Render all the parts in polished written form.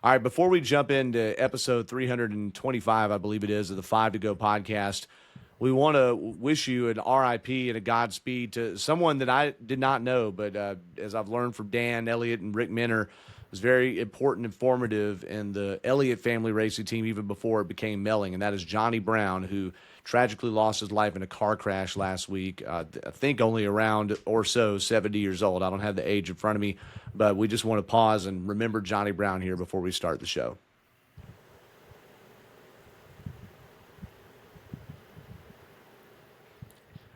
All right, before we jump into episode 325, I believe it is, of the Five to Go podcast, we want to wish you an RIP and a Godspeed to someone that I did not know, but as I've learned from Dan, Elliott, and Rick Minner, was very important and formative in the Elliott family racing team even before it became Melling, and that is Johnny Brown, who tragically lost his life in a car crash last week. I think only around or so 70 years old. I don't have the age in front of me, but we just want to pause and remember Johnny Brown here before we start the show.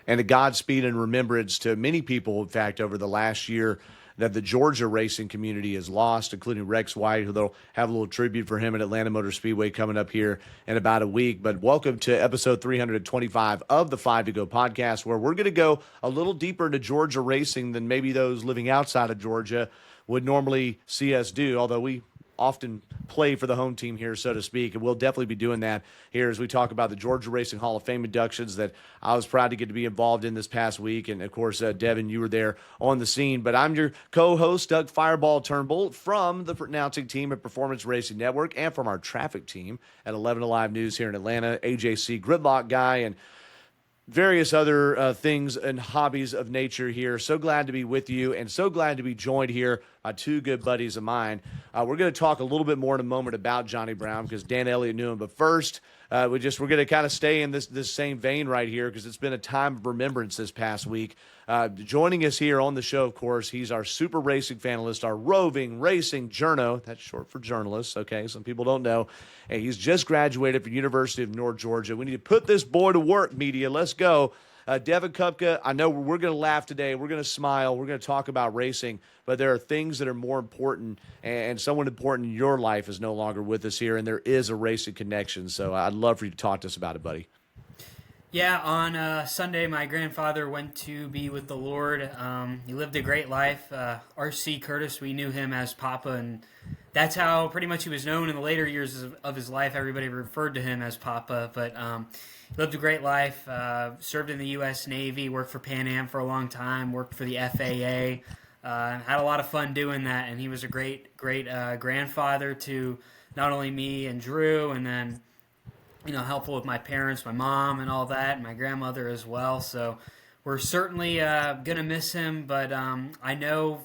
And a Godspeed and remembrance to many people, in fact, over the last year that the Georgia racing community has lost, including Rex White, who they'll have a little tribute for him at Atlanta Motor Speedway coming up here in about a week. But welcome to episode 325 of the Five to Go podcast, where we're going to go a little deeper into Georgia racing than maybe those living outside of Georgia would normally see us do, although we often play for the home team here, so to speak, and we'll definitely be doing that here as we talk about the Georgia Racing Hall of Fame inductions that I was proud to get to be involved in this past week. And, of course, Devin, you were there on the scene. But I'm your co-host, Doug Fireball Turnbull, from the announcing team at Performance Racing Network and from our traffic team at 11 Alive News here in Atlanta, AJC Gridlock guy, and various other things and hobbies of nature here. So glad to be with you and so glad to be joined here by two good buddies of mine. We're going to talk a little bit more in a moment about Johnny Brown because Dan Elliott knew him. But first, we're going to kind of stay in this same vein right here because it's been a time of remembrance this past week. Joining us here on the show, of course, he's our super racing fanalist, our roving racing journo. That's short for journalist, okay? Some people don't know. And he's just graduated from University of North Georgia. We need to put this boy to work, media. Let's go. Devin Kupka, I know we're going to laugh today. We're going to smile. We're going to talk about racing. But there are things that are more important, and someone important in your life is no longer with us here, and there is a racing connection. So I'd love for you to talk to us about it, buddy. Yeah, on Sunday, my grandfather went to be with the Lord. He lived a great life. R.C. Curtis, we knew him as Papa, and that's how pretty much he was known in the later years of his life. Everybody referred to him as Papa, but he lived a great life, served in the U.S. Navy, worked for Pan Am for a long time, worked for the FAA, had a lot of fun doing that, and he was a great grandfather to not only me and Drew, and then helpful with my parents, my mom, and all that, and my grandmother as well. So we're certainly going to miss him, but I know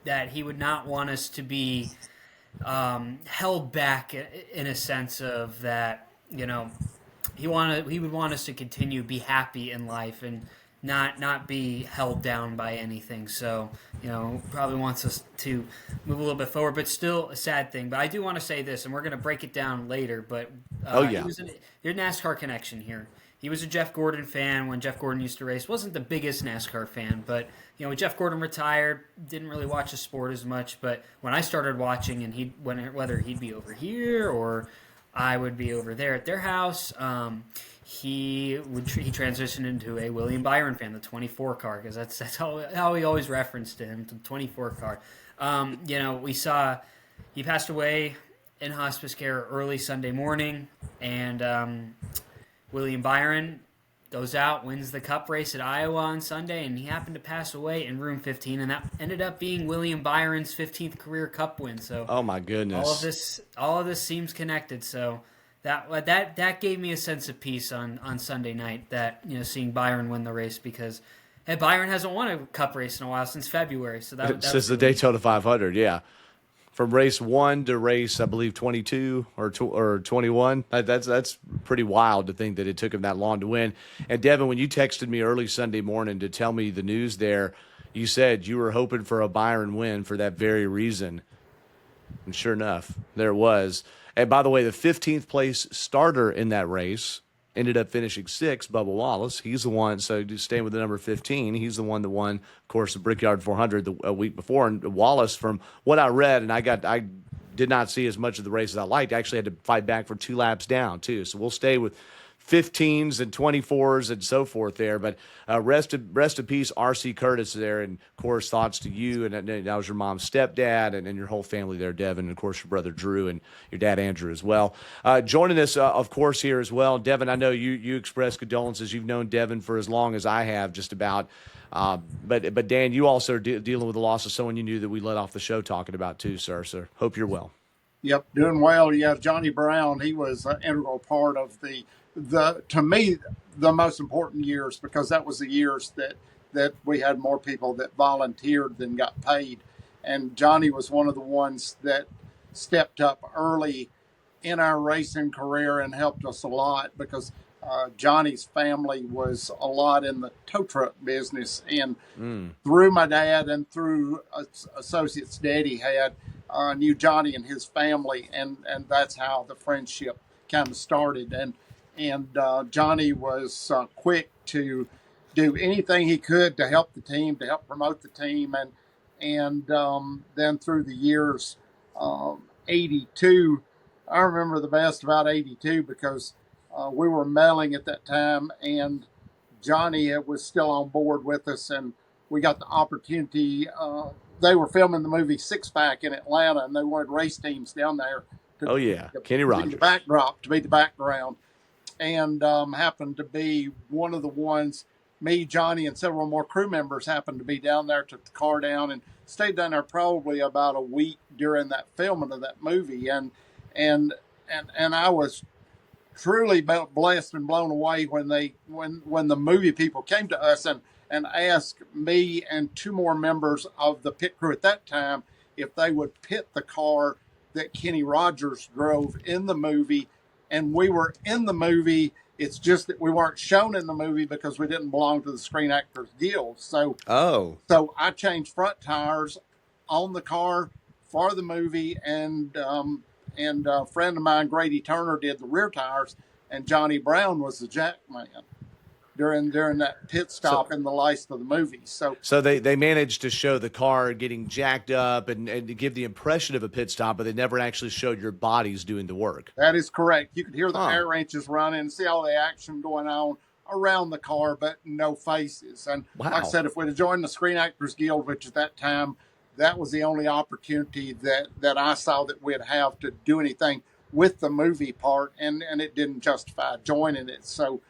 that he would not want us to be held back in a sense of that, he would want us to continue, be happy in life, and not be held down by anything. So, probably wants us to move a little bit forward, but still a sad thing. But I do want to say this, and we're going to break it down later, but he was your NASCAR connection here. He was a Jeff Gordon fan when Jeff Gordon used to race. Wasn't the biggest NASCAR fan, but when Jeff Gordon retired, didn't really watch the sport as much. But when I started watching, and whether he'd be over here or I would be over there at their house, he transitioned into a William Byron fan, the 24 car, because that's how he always referenced to him, the 24 car. We saw he passed away in hospice care early Sunday morning, and William Byron goes out, wins the Cup race at Iowa on Sunday, and he happened to pass away in room 15, and that ended up being William Byron's 15th career Cup win. So, oh my goodness, all of this seems connected. So that gave me a sense of peace on Sunday night. That seeing Byron win the race, because Byron hasn't won a Cup race in a while, since February. So since the Daytona 500, yeah. From race 1 to race, I believe, 22 or 21. That's pretty wild to think that it took him that long to win. And, Devin, when you texted me early Sunday morning to tell me the news there, you said you were hoping for a Byron win for that very reason. And sure enough, there it was. And, by the way, the 15th place starter in that race ended up finishing 6th, Bubba Wallace. He's the one, so just staying with the number 15, he's the one that won, of course, the Brickyard 400 a week before. And Wallace, from what I read, and I did not see as much of the race as I liked, actually had to fight back for 2 laps down, too. So we'll stay with 15s and 24s and so forth there. But rest in peace, R.C. Curtis there. And, of course, thoughts to you. And that was your mom's stepdad and your whole family there, Devin. And, of course, your brother Drew and your dad Andrew as well. Joining us, of course, here as well. Devin, I know you expressed condolences. You've known Devin for as long as I have, just about. But Dan, you also are dealing with the loss of someone you knew that we let off the show talking about too, sir. So hope you're well. Yep, doing well. Yeah, Johnny Brown, he was an integral part of the to me the most important years, because that was the years that we had more people that volunteered than got paid, and Johnny was one of the ones that stepped up early in our racing career and helped us a lot, because Johnny's family was a lot in the tow truck business, and through my dad and through associates Daddy had, knew Johnny and his family, and that's how the friendship kind of started. And Johnny was quick to do anything he could to help the team, to help promote the team, and then through the years, 82. I remember the best about 82 because we were Melling at that time, and Johnny was still on board with us, and we got the opportunity. They were filming the movie Six Pack in Atlanta, and they wanted race teams down there Oh yeah, Kenny Rogers. the backdrop, to be the background, and happened to be one of the ones. Me, Johnny, and several more crew members happened to be down there, took the car down, and stayed down there probably about a week during that filming of that movie, and I was truly blessed and blown away when the movie people came to us and asked me and two more members of the pit crew at that time if they would pit the car that Kenny Rogers drove in the movie. And we were in the movie. It's just that we weren't shown in the movie because we didn't belong to the Screen Actors Guild. So I changed front tires on the car for the movie, and a friend of mine, Grady Turner, did the rear tires, and Johnny Brown was the jack man during that pit stop in the last of the movie. So they managed to show the car getting jacked up and to give the impression of a pit stop, but they never actually showed your bodies doing the work. That is correct. You could hear the air wrenches running and see all the action going on around the car, but no faces. And like I said, if we'd have joined the Screen Actors Guild, which at that time, that was the only opportunity that I saw that we'd have to do anything with the movie part, and it didn't justify joining it. So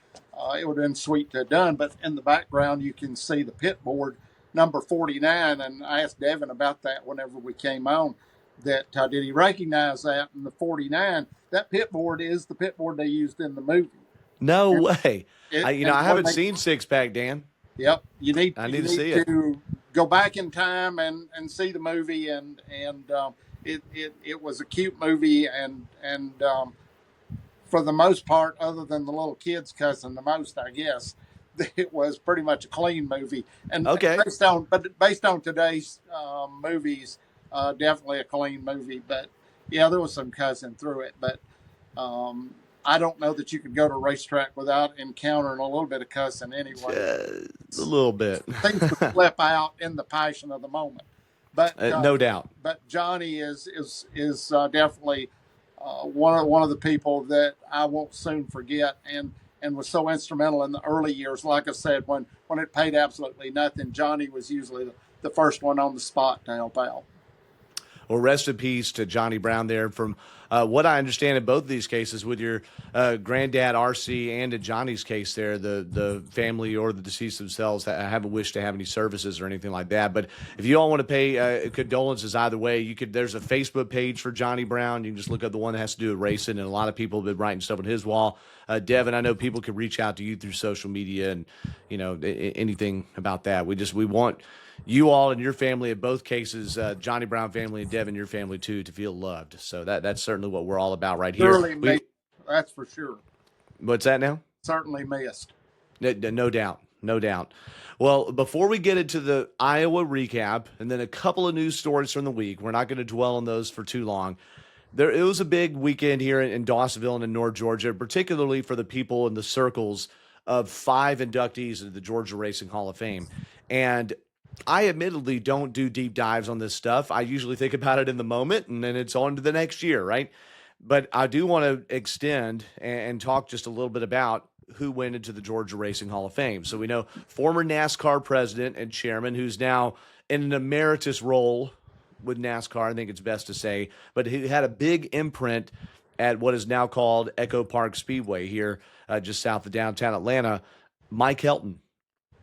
it would have been sweet to have done. But in the background, you can see the pit board, number 49, and I asked Devin about that whenever we came on, that did he recognize that? And the 49, that pit board is the pit board they used in the movie. No way. I haven't seen Six Pack, Dan. Yep. You need to see it. Go back in time and see the movie, and it was a cute movie, and for the most part, other than the little kids cussing the most, I guess, it was pretty much a clean movie. And based on today's movies, definitely a clean movie. But yeah, there was some cussing through it, but I don't know that you could go to a racetrack without encountering a little bit of cussing anyway. A little bit. Things would flip out in the passion of the moment. But no doubt. But Johnny is definitely one of the people that I won't soon forget, and was so instrumental in the early years. Like I said, when it paid absolutely nothing, Johnny was usually the first one on the spot to help out. Well, rest in peace to Johnny Brown there. From what I understand in both of these cases, with your granddad, RC, and in Johnny's case there, the family or the deceased themselves haven't wished to have any services or anything like that. But if you all want to pay condolences either way, there's a Facebook page for Johnny Brown. You can just look up the one that has to do with racing, and a lot of people have been writing stuff on his wall. Devin, I know people can reach out to you through social media and, anything about that. We want you all and your family in both cases, Johnny Brown family and Devin, your family too, to feel loved. So that's certainly what we're all about right here. Missed, that's for sure. What's that now? Certainly missed. No doubt. No doubt. Well, before we get into the Iowa recap and then a couple of news stories from the week, we're not going to dwell on those for too long. It was a big weekend here in Dawsonville and in North Georgia, particularly for the people in the circles of 5 inductees into the Georgia Racing Hall of Fame. And I admittedly don't do deep dives on this stuff. I usually think about it in the moment, and then it's on to the next year, right? But I do want to extend and talk just a little bit about who went into the Georgia Racing Hall of Fame. So we know former NASCAR president and chairman, who's now in an emeritus role with NASCAR, I think it's best to say, but he had a big imprint at what is now called Echo Park Speedway here just south of downtown Atlanta, Mike Helton.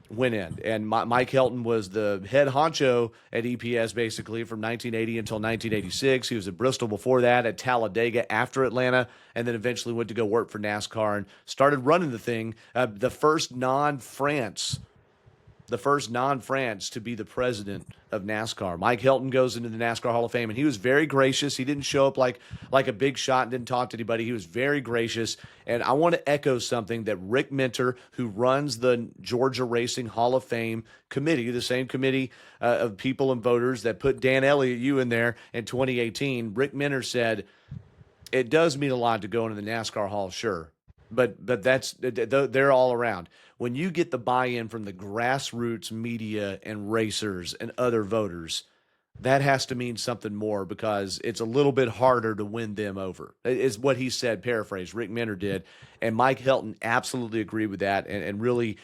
went in. And Mike Helton was the head honcho at EPS basically from 1980 until 1986. He was at Bristol before that, at Talladega after Atlanta, and then eventually went to go work for NASCAR and started running the thing. The first non-France to be the president of NASCAR. Mike Helton goes into the NASCAR Hall of Fame, and he was very gracious. He didn't show up like a big shot and didn't talk to anybody. He was very gracious. And I want to echo something that Rick Minter, who runs the Georgia Racing Hall of Fame committee, the same committee of people and voters that put Dan Elliott, you in there in 2018, Rick Minter said, it does mean a lot to go into the NASCAR Hall, sure. But they're all around. When you get the buy-in from the grassroots media and racers and other voters, that has to mean something more because it's a little bit harder to win them over, is what he said, paraphrase, Rick Minter did. And Mike Helton absolutely agreed with that and really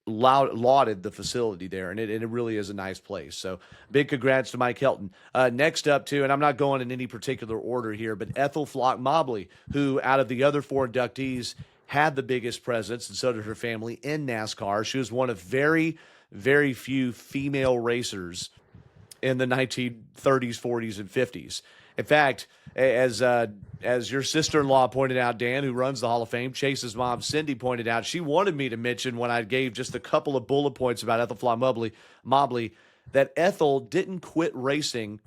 lauded the facility there, and it really is a nice place. So big congrats to Mike Helton. Next up, too, and I'm not going in any particular order here, but Ethel Flock Mobley, who out of the other 4 inductees had the biggest presence, and so did her family, in NASCAR. She was one of very, very few female racers in the 1930s, 40s, and 50s. In fact, as your sister-in-law pointed out, Dan, who runs the Hall of Fame, Chase's mom, Cindy, pointed out, she wanted me to mention when I gave just a couple of bullet points about Ethel Flock Mobley, that Ethel didn't quit racing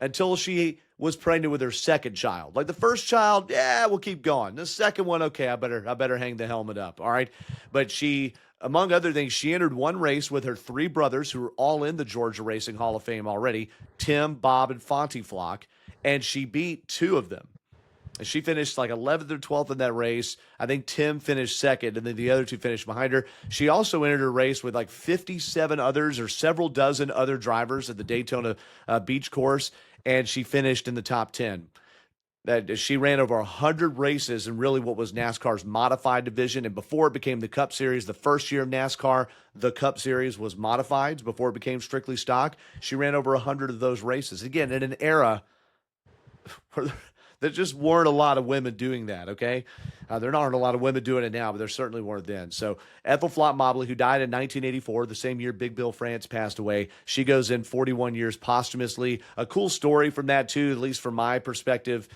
until she was pregnant with her second child. Like the first child, yeah, we'll keep going. The second one, okay, I better hang the helmet up, all right? But she, among other things, she entered one race with her 3 brothers who were all in the Georgia Racing Hall of Fame already, Tim, Bob, and Fonty Flock, and she beat 2 of them. She finished like 11th or 12th in that race. I think Tim finished second, and then the other 2 finished behind her. She also entered a race with like 57 others or several dozen other drivers at the Daytona Beach course, and she finished in the top 10. That she ran over 100 races in really what was NASCAR's modified division. And before it became the Cup Series, the first year of NASCAR, the Cup Series was modified before it became strictly stock. She ran over 100 of those races. Again, in an era where there just weren't a lot of women doing that, okay? There aren't a lot of women doing it now, but there certainly weren't then. So Ethel Flock Mobley, who died in 1984, the same year Big Bill France passed away, she goes in 41 years posthumously. A cool story from that, too, at least from my perspective.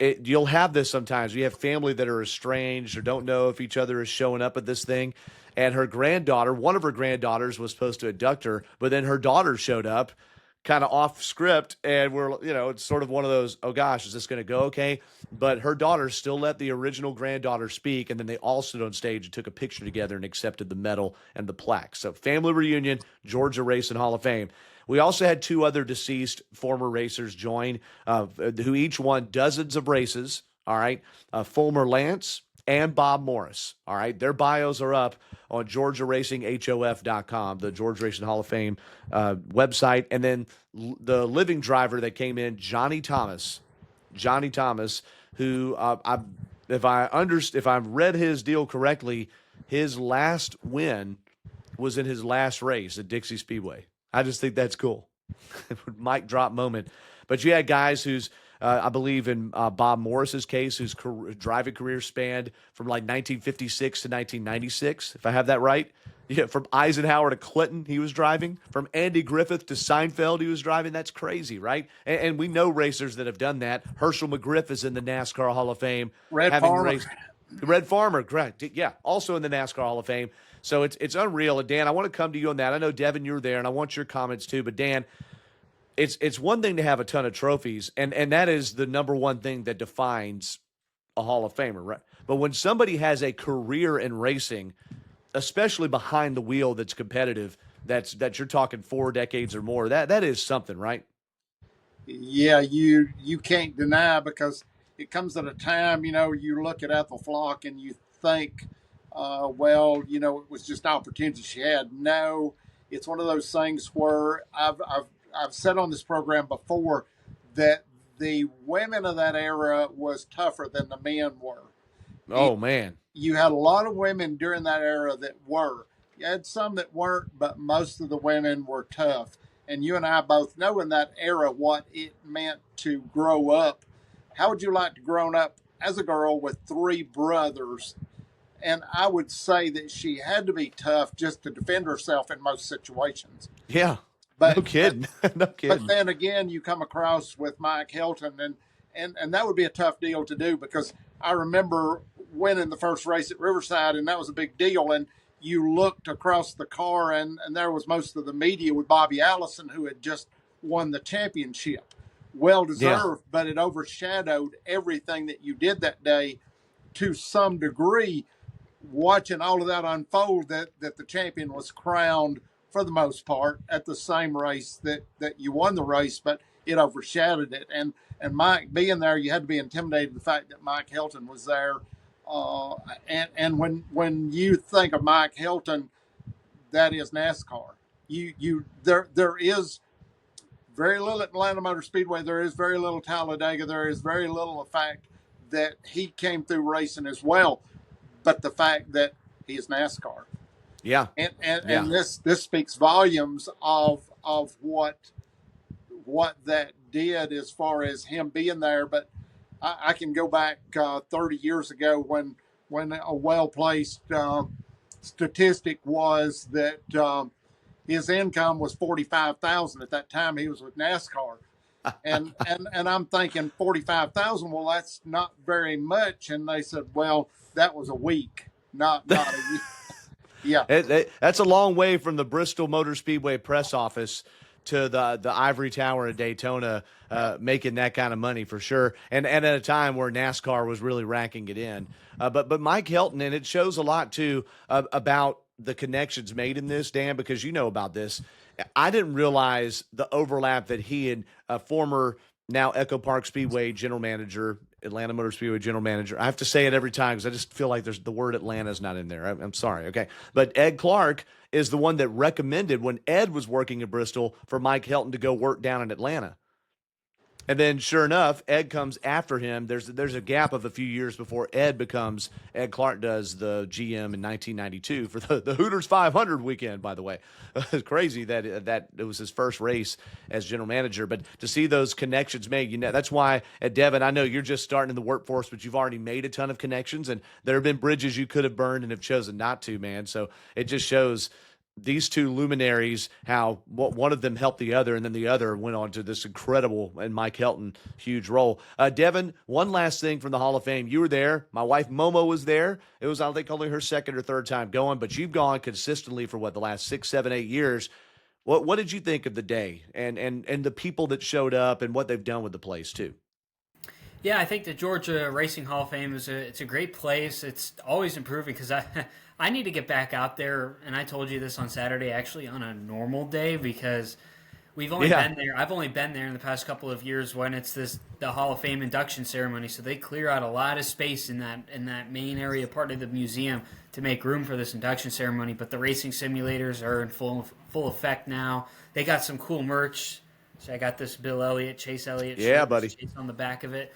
You'll have this sometimes. You have family that are estranged or don't know if each other is showing up at this thing. And her granddaughter, one of her granddaughters was supposed to induct her, but then her daughter showed up kind of off script, and it's sort of one of those, oh gosh, is this going to go okay? But her daughter still let the original granddaughter speak, and then they all stood on stage and took a picture together and accepted the medal and the plaque. So family reunion, Georgia Racing Hall of Fame. We also had 2 other deceased former racers join, who each won dozens of races, all right? Fulmer Lance and Bob Morris, all right? Their bios are up on GeorgiaRacingHOF.com, the Georgia Racing Hall of Fame website. And then the living driver that came in, Johnny Thomas, who if I've read his deal correctly, his last win was in his last race at Dixie Speedway. I just think that's cool. Mic drop moment. But you had guys who's, I believe in Bob Morris's case, whose driving career spanned from like 1956 to 1996, if I have that right. Yeah, from Eisenhower to Clinton, he was driving. From Andy Griffith to Seinfeld, he was driving. That's crazy, right? And we know racers that have done that. Herschel McGriff is in the NASCAR Hall of Fame. Red Farmer, correct. Yeah, also in the NASCAR Hall of Fame. So it's unreal. And Dan, I want to come to you on that. I know, Devin, you're there, and I want your comments too. But Dan, it's one thing to have a ton of trophies, and that is the number one thing that defines a Hall of Famer, right? But when somebody has a career in racing, especially behind the wheel that's competitive, that you're talking 4 decades or more, that is something, right? Yeah, you can't deny, because it comes at a time, you look at Ethel Flock and you think, it was just opportunity she had. No, it's one of those things where I've said on this program before that the women of that era was tougher than the men were. Oh, man. You had a lot of women during that era that were. You had some that weren't, but most of the women were tough. And you and I both know in that era what it meant to grow up. How would you like to grow up as a girl with 3 brothers And I would say that she had to be tough just to defend herself in most situations. Yeah. But No kidding. No but kidding. then again, you come across with Mike Helton, and that would be a tough deal to do, because I remember winning the first race at Riverside, and that was a big deal. And you looked across the car, and there was most of the media with Bobby Allison, who had just won the championship. Well deserved, but it overshadowed everything that you did that day to some degree. Watching all of that unfold, that the champion was crowned for the most part at the same race that you won the race, but it overshadowed it. And Mike being there, you had to be intimidated the fact that Mike Helton was there. And when you think of Mike Helton, that is NASCAR. There is very little at Atlanta Motor Speedway. There is very little Talladega. There is very little the fact that he came through racing as well, but the fact that he is NASCAR. Yeah. And this speaks volumes of what that did as far as him being there. But I can go back 30 years ago when a well-placed statistic was that his income was $45,000 at that time. He was with NASCAR. And I'm thinking 45,000. Well, that's not very much. And they said, well, that was a week, not a year. Yeah, That's a long way from the Bristol Motor Speedway press office to the Ivory Tower at Daytona, making that kind of money for sure. And at a time where NASCAR was really racking it in. But Mike Helton, and it shows a lot too about the connections made in this, Dan, because you know about this. I didn't realize the overlap that he and a former, now Echo Park Speedway general manager, Atlanta Motor Speedway general manager. I have to say it every time because I just feel like the word Atlanta is not in there. I'm sorry. Okay. But Ed Clark is the one that recommended, when Ed was working at Bristol, for Mike Helton to go work down in Atlanta. And then, sure enough, Ed comes after him. There's a gap of a few years before Ed Clark does the GM in 1992 for the Hooters 500 weekend, by the way. It's crazy that it was his first race as general manager. But to see those connections made, that's why at Devin, I know you're just starting in the workforce, but you've already made a ton of connections, and there have been bridges you could have burned and have chosen not to, man. So it just shows these two luminaries, how one of them helped the other, and then the other went on to this incredible, and Mike Helton, huge role. Devin, one last thing from the Hall of Fame. You were there. My wife Momo was there. It was, I think, only her second or third time going, but you've gone consistently for the last 6, 7, 8 years. What did you think of the day and the people that showed up and what they've done with the place too? Yeah, I think the Georgia Racing Hall of Fame it's a great place. It's always improving because I need to get back out there, and I told you this on Saturday, actually on a normal day, because we've only been there. I've only been there in the past couple of years when it's the Hall of Fame induction ceremony. So they clear out a lot of space in that main area part of the museum to make room for this induction ceremony. But the racing simulators are in full effect now. They got some cool merch. So I got this Chase Elliott shirt, buddy, Chase on the back of it.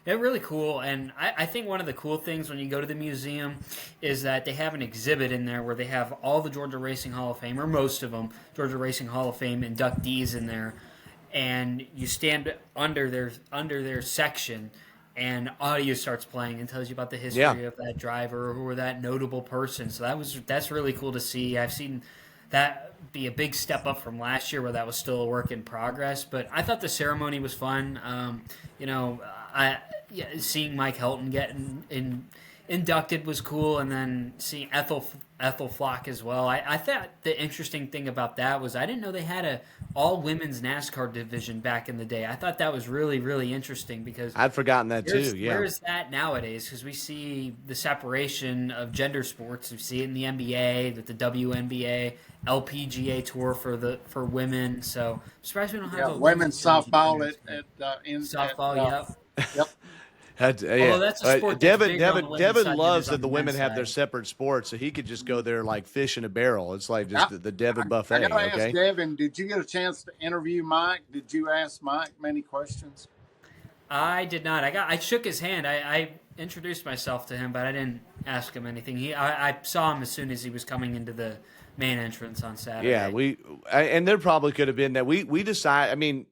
They're really cool, and I think one of the cool things when you go to the museum is that they have an exhibit in there where they have all the Georgia Racing Hall of Fame, or most of them, Georgia Racing Hall of Fame inductees in there, and you stand under their section, and audio starts playing and tells you about the history of that driver or that notable person. So that's really cool to see. I've seen that be a big step up from last year where that was still a work in progress. But I thought the ceremony was fun. Seeing Mike Helton getting inducted was cool, and then seeing Ethel Flock as well. I thought the interesting thing about that was I didn't know they had a all women's NASCAR division back in the day. I thought that was really, really interesting because I'd forgotten that too. Yeah, where's that nowadays? Because we see the separation of gender sports. We see it in the NBA with the WNBA, LPGA tour for women. So I'm surprised we don't have a women's softball in softball. Yep. That's a sport. Devin loves that the women have their separate sports, so he could just go there like fish in a barrel. It's like just the Devin buffet. I gotta ask Devin, did you get a chance to interview Mike? Did you ask Mike many questions? I did not. I shook his hand. I introduced myself to him, but I didn't ask him anything. I saw him as soon as he was coming into the main entrance on Saturday. Yeah, and there probably could have been that. We decided. I mean,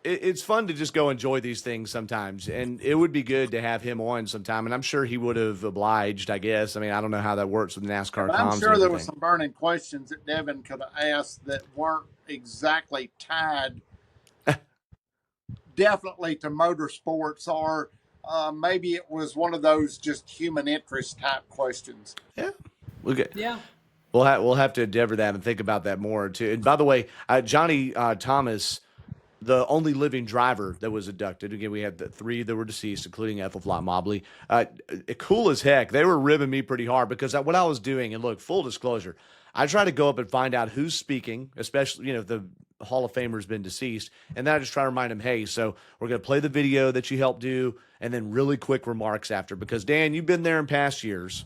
it's fun to just go enjoy these things sometimes, and it would be good to have him on sometime. And I'm sure he would have obliged. I guess. I mean, I don't know how that works with NASCAR But I'm comms sure and there were everything. some burning questions that Devin could have asked that weren't exactly tied definitely to motorsports, or maybe it was one of those just human interest type questions. Yeah, okay. Yeah. We'll have to endeavor that and think about that more too. And by the way, Johnny Thomas, the only living driver that was inducted. Again, we had the three that were deceased, including Ethel Flock Mobley. Cool as heck. They were ribbing me pretty hard because what I was doing, and look, full disclosure, I try to go up and find out who's speaking, especially, if the Hall of Famer's been deceased. And then I just try to remind him, hey, so we're going to play the video that you helped do and then really quick remarks after. Because, Dan, you've been there in past years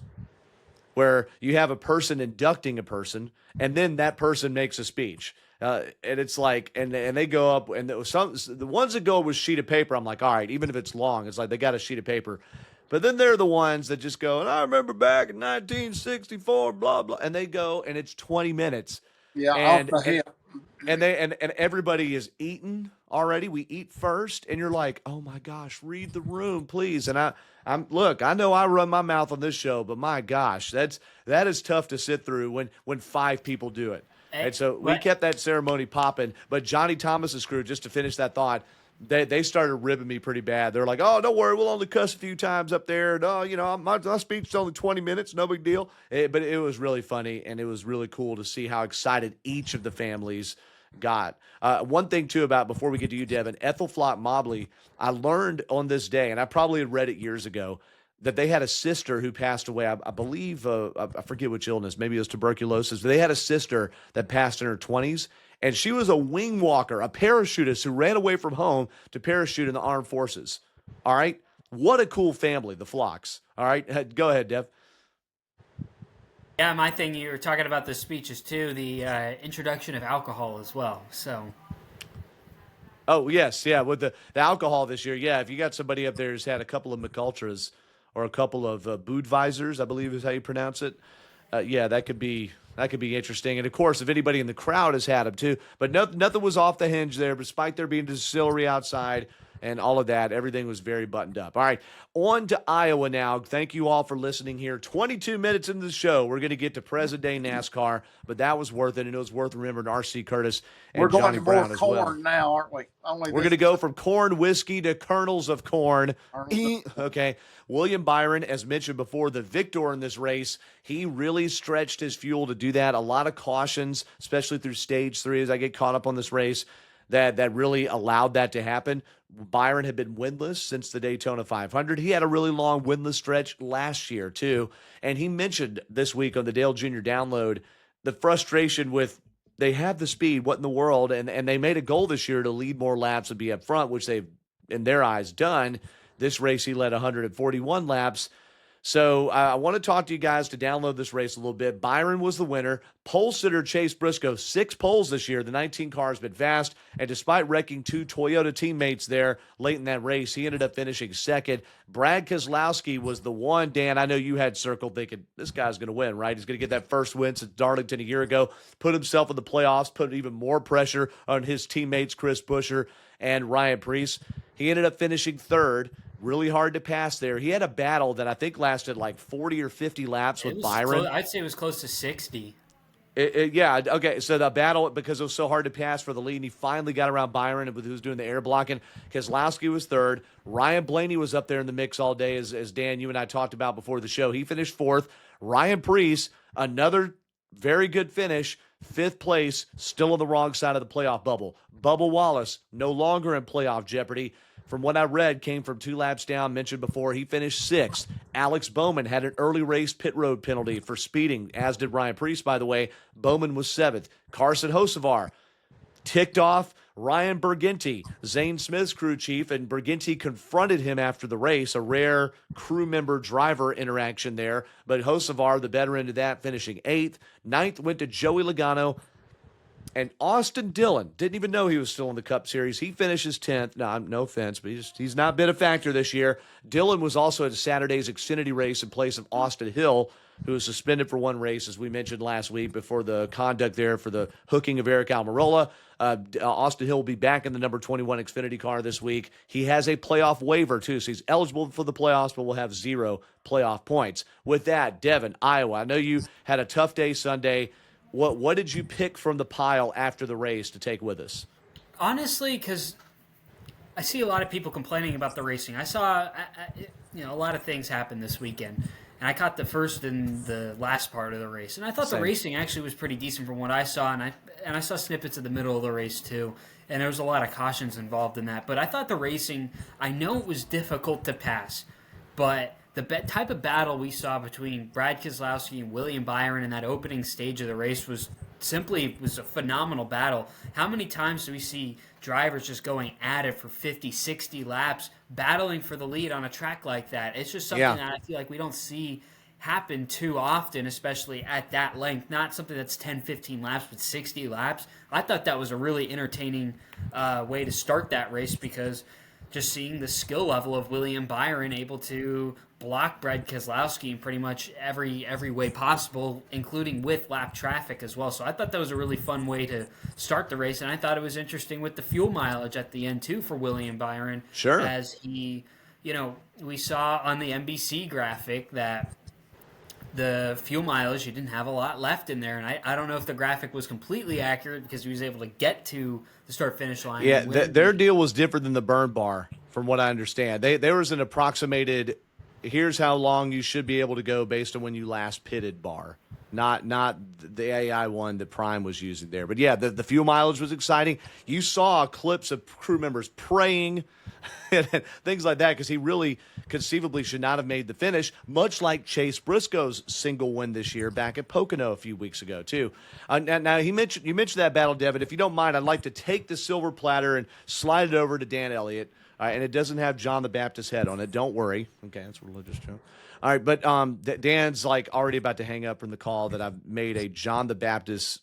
where you have a person inducting a person, and then that person makes a speech. And it's like, and they go up, and the ones that go with sheet of paper, I'm like, all right, even if it's long, it's like they got a sheet of paper. But then they're the ones that just go, and I remember back in 1964, blah, blah. And they go, and it's 20 minutes. Yeah, And, off the hip. and everybody is eating already. We eat first, and you're like, oh my gosh, read the room, please. And I know I run my mouth on this show, but my gosh, that is tough to sit through when five people do it. And so we kept that ceremony popping. But Johnny Thomas's crew, just to finish that thought, they started ribbing me pretty bad. They're like, oh, don't worry, we'll only cuss a few times up there. No, my speech is only 20 minutes, no big deal. But it was really funny, and it was really cool to see how excited each of the families got. One thing, too, before we get to you, Devin, Ethel Flock Mobley, I learned on this day, and I probably had read it years ago, that they had a sister who passed away. I believe, I forget which illness, maybe it was tuberculosis, but they had a sister that passed in her 20s, and she was a wing walker, a parachutist who ran away from home to parachute in the armed forces. All right? What a cool family, the Flocks. All right? Go ahead, Dev. Yeah, my thing, you were talking about the speeches too, the introduction of alcohol as well. So. Oh, yes, yeah, with the alcohol this year. Yeah, if you got somebody up there who's had a couple of McUltras or a couple of Budweisers, I believe is how you pronounce it, yeah, that could be interesting. And, of course, if anybody in the crowd has had them too. But nothing was off the hinge there, despite there being a distillery outside and all of that. Everything was very buttoned up. All right, on to Iowa now. Thank you all for listening here. 22 minutes into the show, we're going to get to present-day NASCAR, but that was worth it, and it was worth remembering R.C. Curtis and We're going Johnny to Brown more as well. corn now, aren't we? We're going to go from corn whiskey to kernels of corn. Okay. William Byron, as mentioned before, the victor in this race, he really stretched his fuel to do that. A lot of cautions, especially through stage 3 as I get caught up on this race, that really allowed that to happen. Byron had been winless since the Daytona 500. He had a really long winless stretch last year, too. And he mentioned this week on the Dale Jr. Download the frustration with they have the speed, what in the world? And they made a goal this year to lead more laps and be up front, which they've, in their eyes, done. This race, he led 141 laps. So I want to talk to you guys to download this race a little bit. Byron was the winner. Pole sitter Chase Briscoe, 6 poles this year. The 19 car has been fast. And despite wrecking 2 Toyota teammates there late in that race, he ended up finishing second. Brad Keselowski was the one, Dan, I know you had circled thinking, this guy's going to win, right? He's going to get that first win since Darlington a year ago, put himself in the playoffs, put even more pressure on his teammates, Chris Buescher and Ryan Preece. He ended up finishing third. Really hard to pass there. He had a battle that I think lasted like 40 or 50 laps with Byron. I'd say it was close to 60. Yeah, okay. So the battle, because it was so hard to pass for the lead, and he finally got around Byron, who was doing the air blocking. Keselowski was third. Ryan Blaney was up there in the mix all day, as Dan, you and I talked about before the show. He finished fourth. Ryan Preece, another very good finish, 5th place, still on the wrong side of the playoff bubble. Bubba Wallace, no longer in playoff jeopardy. From what I read, came from 2 laps down, mentioned before. He finished 6th. Alex Bowman had an early race pit road penalty for speeding, as did Ryan Preece, by the way. Bowman was 7th. Carson Hocevar ticked off Ryan Berginti, Zane Smith's crew chief, and Berginti confronted him after the race, a rare crew member-driver interaction there. But Hocevar, the better end of that, finishing 8th. 9th went to Joey Logano. And Austin Dillon, didn't even know he was still in the Cup Series. He finishes 10th. No offense, but he's not been a factor this year. Dillon was also at Saturday's Xfinity race in place of Austin Hill, who was suspended for one race, as we mentioned last week, before the conduct there for the hooking of Eric Almirola. Austin Hill will be back in the number 21 Xfinity car this week. He has a playoff waiver, too, so he's eligible for the playoffs, but will have 0 playoff points. With that, Devin, Iowa, I know you had a tough day Sunday. What did you pick from the pile after the race to take with us? Honestly, because I see a lot of people complaining about the racing. I saw a lot of things happen this weekend, and I caught the first and the last part of the race, and I thought Same. the racing actually was pretty decent from what I saw, and I saw snippets of the middle of the race too, and there was a lot of cautions involved in that. But I thought the racing, I know it was difficult to pass, but the type of battle we saw between Brad Keselowski and William Byron in that opening stage of the race was a phenomenal battle. How many times do we see drivers just going at it for 50, 60 laps, battling for the lead on a track like that? It's just something that I feel like we don't see happen too often, especially at that length. Not something that's 10, 15 laps, but 60 laps. I thought that was a really entertaining way to start that race, because just seeing the skill level of William Byron able to block Brad Keselowski in pretty much every way possible, including with lap traffic as well. So I thought that was a really fun way to start the race, and I thought it was interesting with the fuel mileage at the end too for William Byron. Sure. As he, we saw on the NBC graphic that the fuel mileage, he didn't have a lot left in there, and I don't know if the graphic was completely accurate because he was able to get to the start-finish line. Yeah, their deal was different than the burn bar, from what I understand. There was an approximated, here's how long you should be able to go based on when you last pitted bar, not the AI one that Prime was using there. But yeah, the fuel mileage was exciting. You saw clips of crew members praying and things like that, because he really conceivably should not have made the finish, much like Chase Briscoe's single win this year back at Pocono a few weeks ago too. Now you mentioned that battle, Devin. If you don't mind, I'd like to take the silver platter and slide it over to Dan Elliott. And it doesn't have John the Baptist's head on it. Don't worry. Okay, that's a religious joke. All right, but Dan's like already about to hang up from the call that I've made a John the Baptist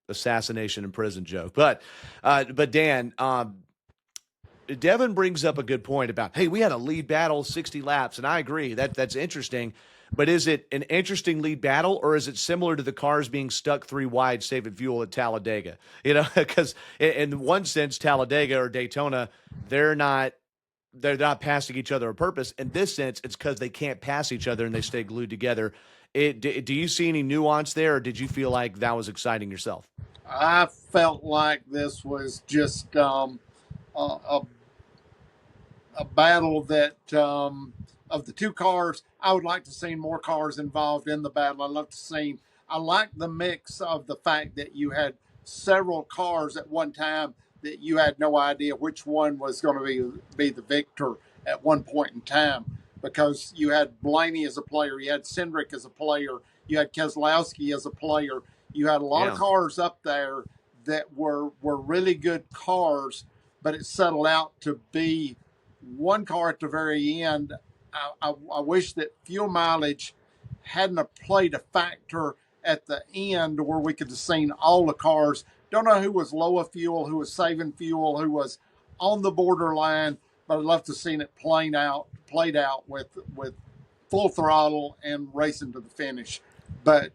assassination in prison joke. But Dan, Devin brings up a good point about, hey, we had a lead battle 60 laps, and I agree that's interesting. But is it an interesting lead battle, or is it similar to the cars being stuck 3 wide saving fuel at Talladega? Because in one sense, Talladega or Daytona, they're not passing each other on purpose. In this sense, it's because they can't pass each other and they stay glued together. Do you see any nuance there, or did you feel like that was exciting yourself? I felt like this was just a battle that of the 2 cars, I would like to see more cars involved in the battle. I like the mix of the fact that you had several cars at one time that you had no idea which one was going to be the victor at one point in time, because you had Blaney as a player, you had Cindric as a player, you had Keselowski as a player, you had a lot of cars up there that were really good cars, but it settled out to be one car at the very end. I wish that fuel mileage hadn't played a factor at the end where we could have seen all the cars. Don't know who was low of fuel, who was saving fuel, who was on the borderline, but I'd love to have seen it played out with full throttle and racing to the finish. But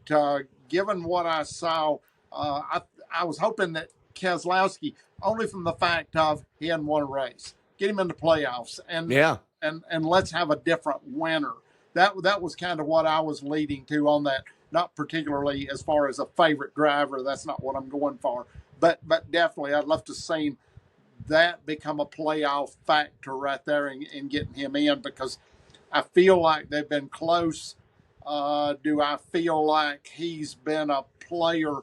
given what I saw, I was hoping that Keselowski, only from the fact of he hadn't won a race, get him in the playoffs, and let's have a different winner. That was kind of what I was leading to on that. Not particularly as far as a favorite driver. That's not what I'm going for. But definitely, I'd love to see that become a playoff factor right there in getting him in, because I feel like they've been close. Do I feel like he's been a player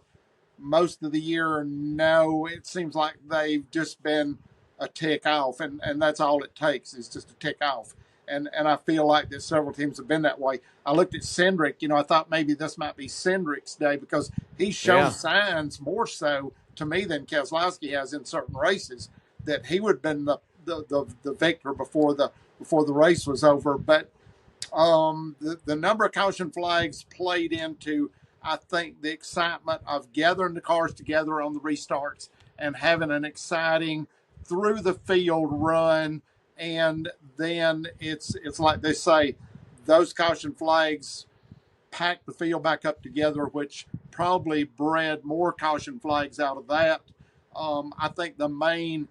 most of the year? No, it seems like they've just been a tick off, and that's all it takes is just a tick off. And I feel like that several teams have been that way. I looked at Cindric, I thought maybe this might be Cindric's day, because he's shown signs more so to me than Keselowski has in certain races that he would have been the victor before the race was over. But the number of caution flags played into, I think the excitement of gathering the cars together on the restarts and having an exciting through the field run, and then it's like they say, those caution flags pack the field back up together, which probably bred more caution flags out of that. I think the main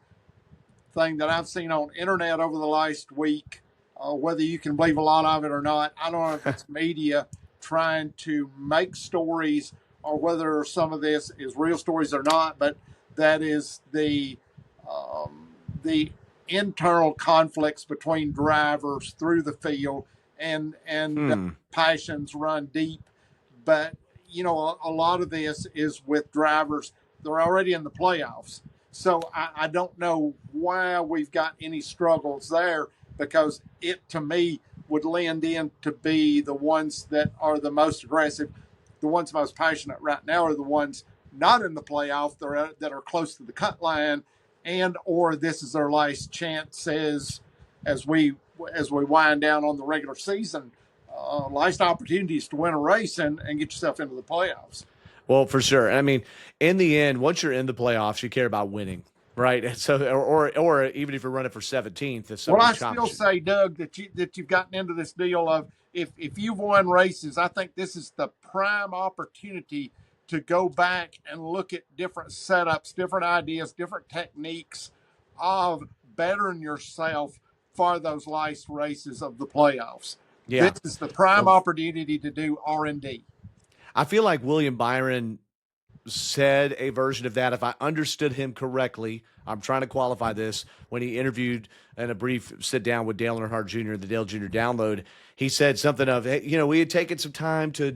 thing that I've seen on internet over the last week, whether you can believe a lot of it or not, I don't know if it's media trying to make stories or whether some of this is real stories or not, but that is the internal conflicts between drivers through the field, and passions run deep. But a lot of this is with drivers. They're already in the playoffs, so I don't know why we've got any struggles there, because it to me would lend in to be the ones that are the most aggressive. The ones most passionate right now are the ones not in the playoff that are close to the cut line, and or this is their last chance as we wind down on the regular season, last opportunities to win a race and get yourself into the playoffs. Well, for sure. I mean, in the end, once you're in the playoffs, you care about winning, right? And so, or even if you're running for 17th, I still say, Doug, that you've gotten into this deal of if you've won races, I think this is the prime opportunity to go back and look at different setups, different ideas, different techniques of bettering yourself for those last races of the playoffs. Yeah. This is the prime opportunity to do R&D. I feel like William Byron said a version of that. If I understood him correctly, I'm trying to qualify this, when he interviewed in a brief sit down with Dale Earnhardt Jr., the Dale Jr. Download, he said something of, we had taken some time to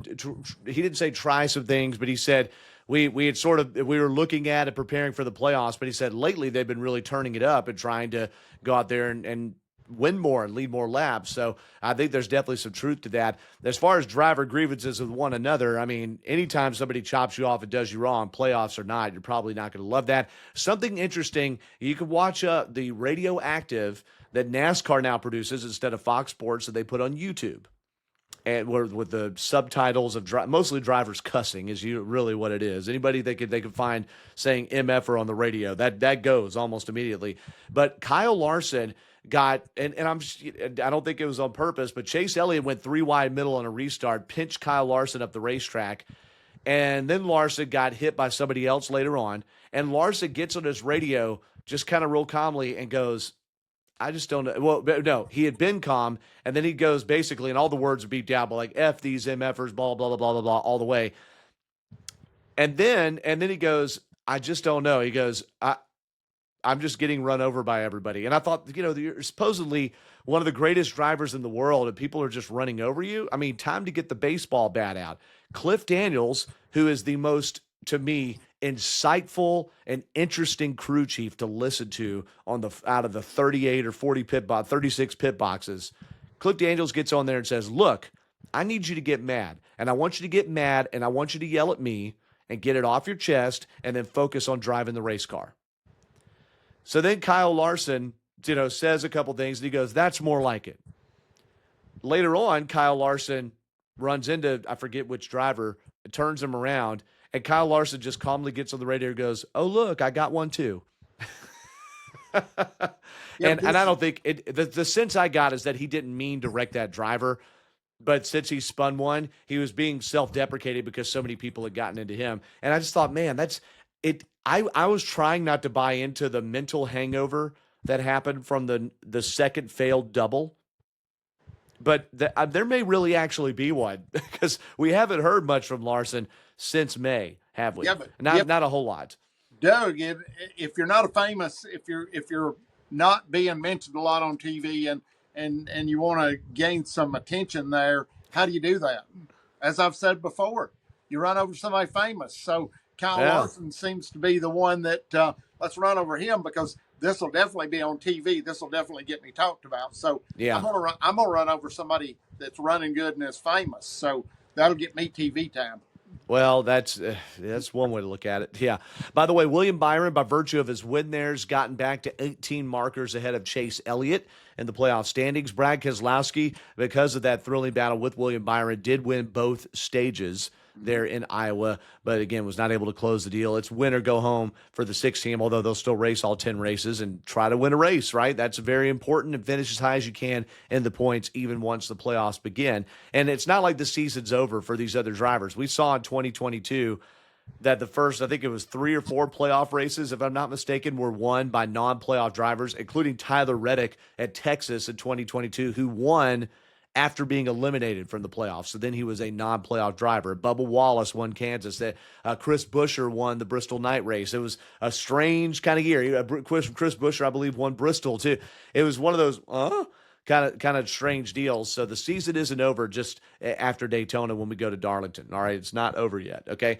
he didn't say try some things, but he said we were looking at and preparing for the playoffs, but he said lately they've been really turning it up and trying to go out there and win more and lead more laps. So I think there's definitely some truth to that. As far as driver grievances with one another, I mean, anytime somebody chops you off and does you wrong, playoffs or not, you're probably not going to love that. Something interesting, you can watch the Radioactive that NASCAR now produces instead of Fox Sports that they put on YouTube. And with the subtitles of mostly drivers cussing is really what it is. Anybody they could find saying MFer on the radio, that goes almost immediately. But Kyle Larson got, and I don't think it was on purpose, but Chase Elliott went 3 wide middle on a restart, pinched Kyle Larson up the racetrack, and then Larson got hit by somebody else later on, and Larson gets on his radio just kind of real calmly and goes, I just don't know. Well, no, he had been calm, and then he goes basically, and all the words are beat down, but like F these MFers, blah, blah, blah, blah, blah, blah, all the way. And then he goes, I just don't know. He goes, I'm just getting run over by everybody. And I thought, you're supposedly one of the greatest drivers in the world, and people are just running over you. I mean, time to get the baseball bat out. Cliff Daniels, who is the most, to me, insightful and interesting crew chief to listen to out of the 38 or 36 pit boxes, Cliff Daniels gets on there and says, look, I need you to get mad. And I want you to get mad, and I want you to yell at me and get it off your chest and then focus on driving the race car. So then Kyle Larson, says a couple things, and he goes, that's more like it. Later on, Kyle Larson runs into, I forget which driver, turns him around, and Kyle Larson just calmly gets on the radio and goes, oh, look, I got one too. And I don't think, the sense I got is that he didn't mean to wreck that driver, but since he spun one, he was being self-deprecating because so many people had gotten into him. And I just thought, man, that's it. I was trying not to buy into the mental hangover that happened from the second failed double. But there may really actually be one, because we haven't heard much from Larson since May, have we? Yeah, but, not a whole lot. Doug, if you're not a famous, if you're not being mentioned a lot on TV and you want to gain some attention there, how do you do that? As I've said before, you run over somebody famous. So Kyle Larson seems to be the one that let's run over him, because this will definitely be on TV. This will definitely get me talked about. So I'm gonna run over somebody that's running good and is famous. So that'll get me TV time. Well, that's one way to look at it. Yeah. By the way, William Byron, by virtue of his win there, has gotten back to 18 markers ahead of Chase Elliott in the playoff standings. Brad Keselowski, because of that thrilling battle with William Byron, did win both stages there in Iowa, but again, was not able to close the deal. It's win or go home for the 6 team, although they'll still race all 10 races and try to win a race, right? That's very important, and finish as high as you can in the points, even once the playoffs begin. And it's not like the season's over for these other drivers. We saw in 2022 that the first, I think it was 3 or 4 playoff races, if I'm not mistaken, were won by non-playoff drivers, including Tyler Reddick at Texas in 2022, who won after being eliminated from the playoffs. So then he was a non-playoff driver. Bubba Wallace won Kansas. Chris Buescher won the Bristol night race. It was a strange kind of year. Chris Buescher, I believe, won Bristol too. It was one of those kind of strange deals. So the season isn't over just after Daytona when we go to Darlington. All right, it's not over yet. Okay.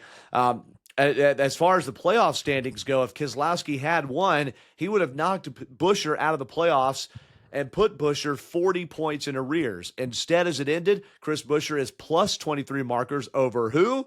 As far as the playoff standings go, if Keselowski had won, he would have knocked Buescher out of the playoffs and put Buescher 40 points in arrears. Instead, as it ended, Chris Buescher is plus 23 markers over who?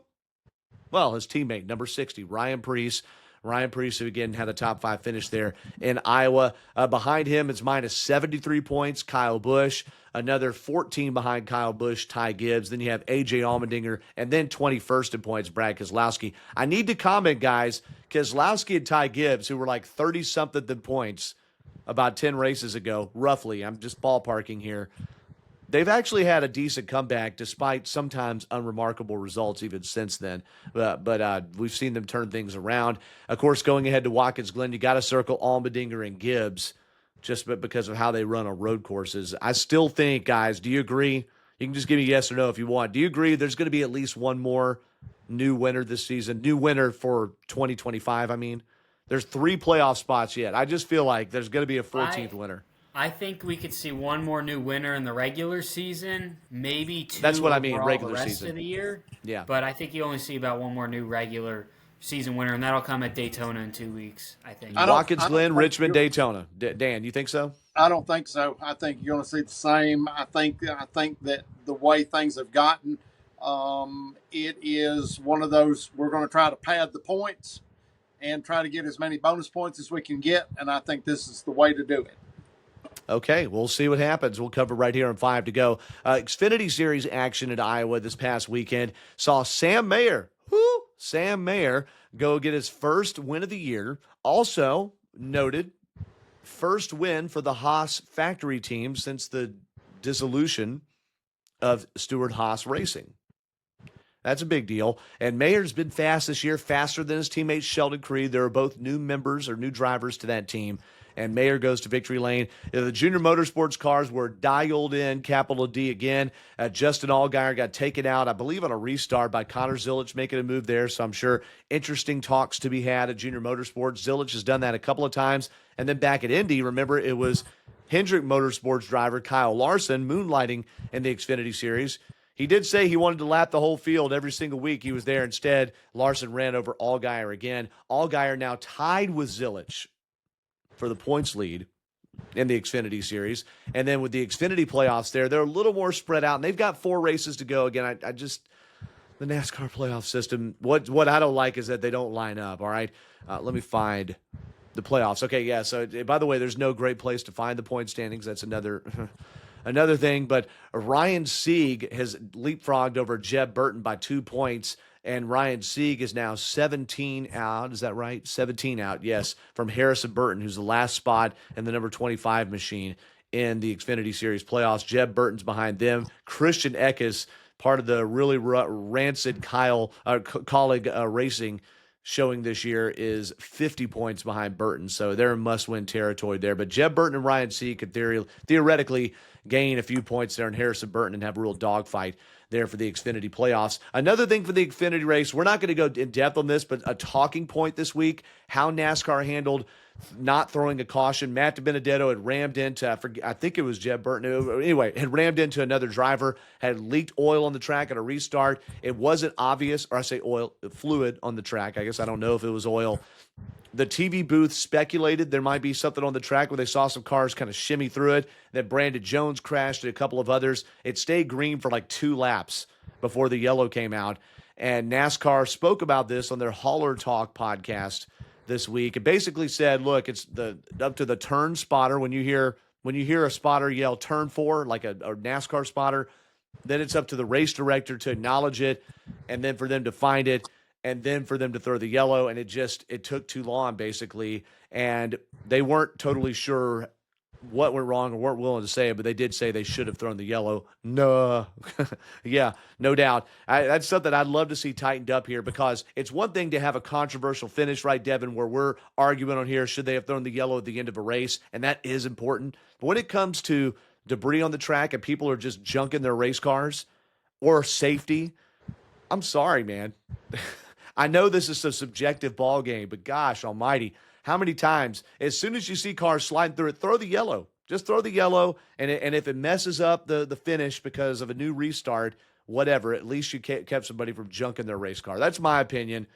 Well, his teammate, number 60, Ryan Preece. Ryan Preece, who again had a top 5 finish there in Iowa. Behind him, it's minus 73 points, Kyle Busch. Another 14 behind Kyle Busch, Ty Gibbs. Then you have A.J. Allmendinger, and then 21st in points, Brad Keselowski. I need to comment, guys, Keselowski and Ty Gibbs, who were like 30-something points about 10 races ago, roughly. I'm just ballparking here. They've actually had a decent comeback despite sometimes unremarkable results even since then. But we've seen them turn things around. Of course, going ahead to Watkins Glen, you got to circle Allmendinger and Gibbs just because of how they run on road courses. I still think, guys, do you agree? You can just give me yes or no if you want. Do you agree there's going to be at least one more new winner this season? New winner for 2025, I mean. There's 3 playoff spots yet. I just feel like there's going to be a 14th winner. I think we could see one more new winner in the regular season, maybe 2. That's what I mean, regular regular the rest season of the year. Yeah, but I think you only see about one more new regular season winner, and that'll come at Daytona in 2 weeks. I think. Watkins Glen, Richmond, Daytona. Dan, you think so? I don't think so. I think you're going to see the same. I think that the way things have gotten, it is one of those. We're going to try to pad the points and try to get as many bonus points as we can get, and I think this is the way to do it. Okay, we'll see what happens. We'll cover right here on 5 to go. Xfinity Series action at Iowa this past weekend saw Sam Mayer go get his first win of the year. Also noted, first win for the Haas factory team since the dissolution of Stewart-Haas Racing. That's a big deal. And Mayer's been fast this year, faster than his teammate Sheldon Creed. There are both new members or new drivers to that team. And Mayer goes to victory lane. The Junior Motorsports cars were dialed in, capital D again. Justin Allgaier got taken out, I believe, on a restart by Connor Zilic making a move there. So I'm sure interesting talks to be had at Junior Motorsports. Zilic has done that a couple of times. And then back at Indy, remember, it was Hendrick Motorsports driver Kyle Larson moonlighting in the Xfinity Series. He did say he wanted to lap the whole field every single week he was there. Instead, Larson ran over Allgaier again. Allgaier now tied with Zilic for the points lead in the Xfinity Series. And then with the Xfinity playoffs they're a little more spread out, and they've got 4 races to go. Again, I just the NASCAR playoff system, what I don't like is that they don't line up, all right? Let me find the playoffs. Okay, yeah, so by the way, there's no great place to find the point standings. That's another thing. But Ryan Sieg has leapfrogged over Jeb Burton by 2 points, and Ryan Sieg is now 17 out. Is that right? 17 out, yes, from Harrison Burton, who's the last spot in the number 25 machine in the Xfinity Series playoffs. Jeb Burton's behind them. Christian Eckes, part of the really rancid Kaulig Racing showing this year, is 50 points behind Burton. So they're in must-win territory there. But Jeb Burton and Ryan Sieg could theoretically gain a few points there in Harrison Burton and have a real dogfight there for the Xfinity playoffs. Another thing for the Xfinity race, we're not going to go in depth on this, but a talking point this week, how NASCAR handled not throwing a caution. Matt DiBenedetto had rammed into, I think it was Jeb Burton. Anyway, had rammed into another driver, had leaked oil on the track at a restart. It wasn't obvious, or I say oil, fluid on the track. I guess I don't know if it was oil. The TV booth speculated there might be something on the track where they saw some cars kind of shimmy through it. Then Brandon Jones crashed and a couple of others. It stayed green for like 2 laps before the yellow came out. And NASCAR spoke about this on their Hauler Talk podcast this week. It basically said, look, it's up to the turn spotter. When you hear a spotter yell turn 4, like a NASCAR spotter, then it's up to the race director to acknowledge it, and then for them to find it, and then for them to throw the yellow. And it took too long, basically. And they weren't totally sure what went wrong or weren't willing to say it, but they did say they should have thrown the yellow. No. Yeah, no doubt. That's something I'd love to see tightened up here, because it's one thing to have a controversial finish, right, Devin, where we're arguing on here, should they have thrown the yellow at the end of a race? And that is important. But when it comes to debris on the track and people are just junking their race cars or safety, I'm sorry, man. I know this is a subjective ball game, but gosh almighty, how many times, as soon as you see cars sliding through it, throw the yellow. Just throw the yellow, and if it messes up the finish because of a new restart, whatever, at least you kept somebody from junking their race car. That's my opinion.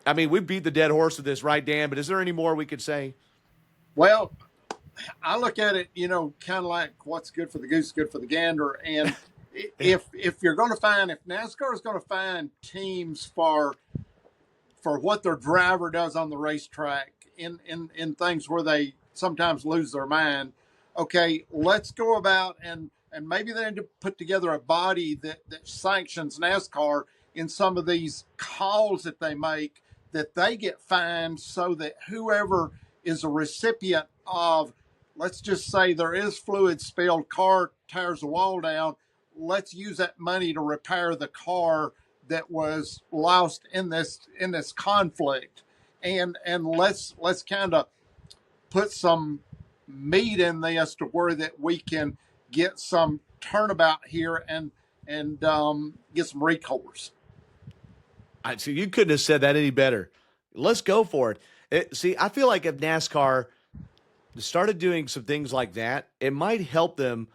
I mean, we beat the dead horse with this, right, Dan? But is there any more we could say? Well, I look at it, kind of like what's good for the goose, good for the gander. And if you're going to find, if NASCAR is going to find teams for what their driver does on the racetrack in things where they sometimes lose their mind, okay, let's go about and maybe they need to put together a body that sanctions NASCAR in some of these calls that they make, that they get fined, so that whoever is a recipient of, let's just say there is fluid spilled, car tears the wall down, let's use that money to repair the car that was lost in this conflict, and let's kind of put some meat in this to where that we can get some turnabout here and get some recourse. So you couldn't have said that any better. Let's go for it. See, I feel like if NASCAR started doing some things like that, it might help them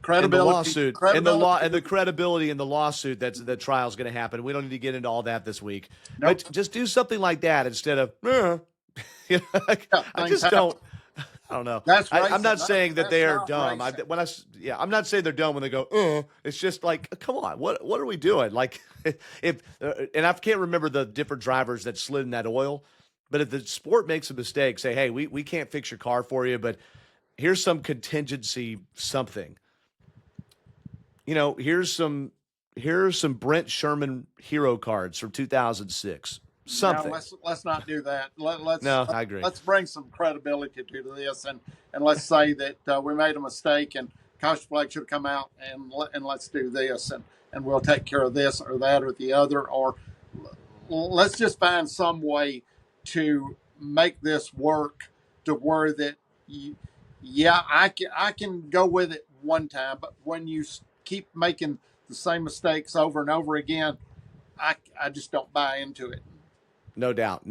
credibility, in the lawsuit, and the credibility in the lawsuit the trial's going to happen. We don't need to get into all that this week, Nope. But just do something like that instead of. I just don't. I don't know. That's I'm not saying that they are dumb. I'm not saying they're dumb when they go. It's just like, come on, what are we doing? Like, if and I can't remember the different drivers that slid in that oil, but if the sport makes a mistake, say, hey, we can't fix your car for you, but here's some contingency something. Here's some Brent Sherman hero cards from 2006. Something. No, let's not do that. I agree. Let's bring some credibility to this, and let's say that we made a mistake, and Caution Flag should have come out, and let's do this, and we'll take care of this or that or the other, or let's just find some way to make this work to where that I can go with it one time, but when you keep making the same mistakes over and over again, I just don't buy into it. No doubt.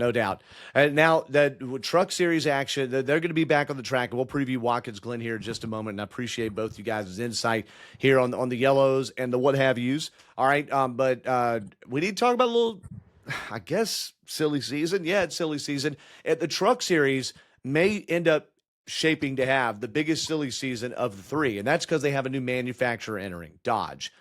And now that Truck Series action, they're going to be back on the track, and we'll preview Watkins Glen here in just a moment. And I appreciate both you guys' insight here on the yellows and the what have yous. All right, but we need to talk about a little, I guess, silly season. Yeah, it's silly season. At the Truck Series may end up shaping to have the biggest silly season of the three, and that's because they have a new manufacturer entering, Dodge.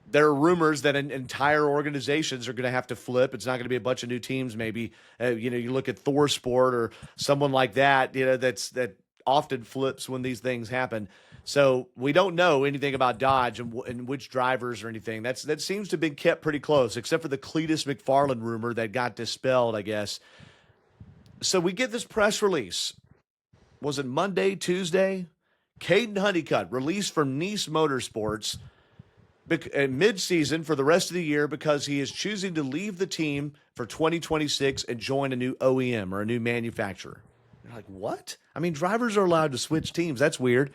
There are rumors that entire organizations are going to have to flip. It's not going to be a bunch of new teams. Maybe you look at Thor Sport or someone like that. That often flips when these things happen. So we don't know anything about Dodge and which drivers or anything. That seems to have been kept pretty close, except for the Cletus McFarland rumor that got dispelled, I guess. So we get this press release. Was it Monday, Tuesday? Kaden Honeycutt released from Nice Motorsports mid-season for the rest of the year because he is choosing to leave the team for 2026 and join a new OEM or a new manufacturer. You're like, what? I mean, drivers are allowed to switch teams. That's weird.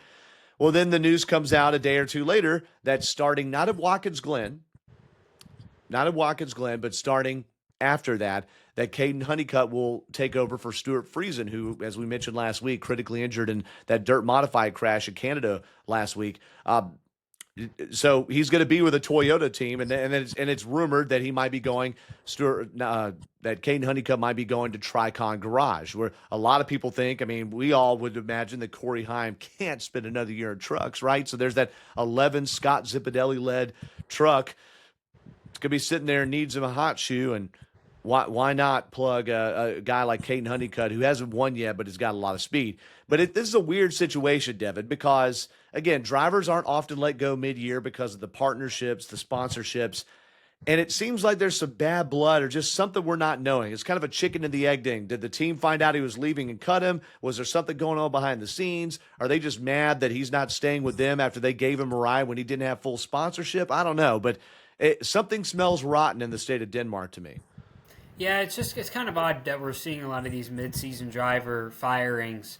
Well, then the news comes out a day or two later that starting not at Watkins Glen, but starting after that Kaden Honeycutt will take over for Stuart Friesen, who, as we mentioned last week, critically injured in that dirt modified crash in Canada last week. So he's going to be with a Toyota team, and it's rumored that he might be going that Kaden Honeycutt might be going to Tricon Garage, where a lot of people think. I mean, we all would imagine that Corey Heim can't spend another year in trucks, right? So there's that 11 Scott Zipadelli led truck. It's going to be sitting there, needs him a hot shoe, and why not plug a guy like Kaden Honeycutt, who hasn't won yet but has got a lot of speed? But this is a weird situation, Devin, because again, drivers aren't often let go mid-year because of the partnerships, the sponsorships. And it seems like there's some bad blood or just something we're not knowing. It's kind of a chicken and the egg thing. Did the team find out he was leaving and cut him? Was there something going on behind the scenes? Are they just mad that he's not staying with them after they gave him a ride when he didn't have full sponsorship? I don't know, but something smells rotten in the state of Denmark to me. Yeah, it's kind of odd that we're seeing a lot of these mid-season driver firings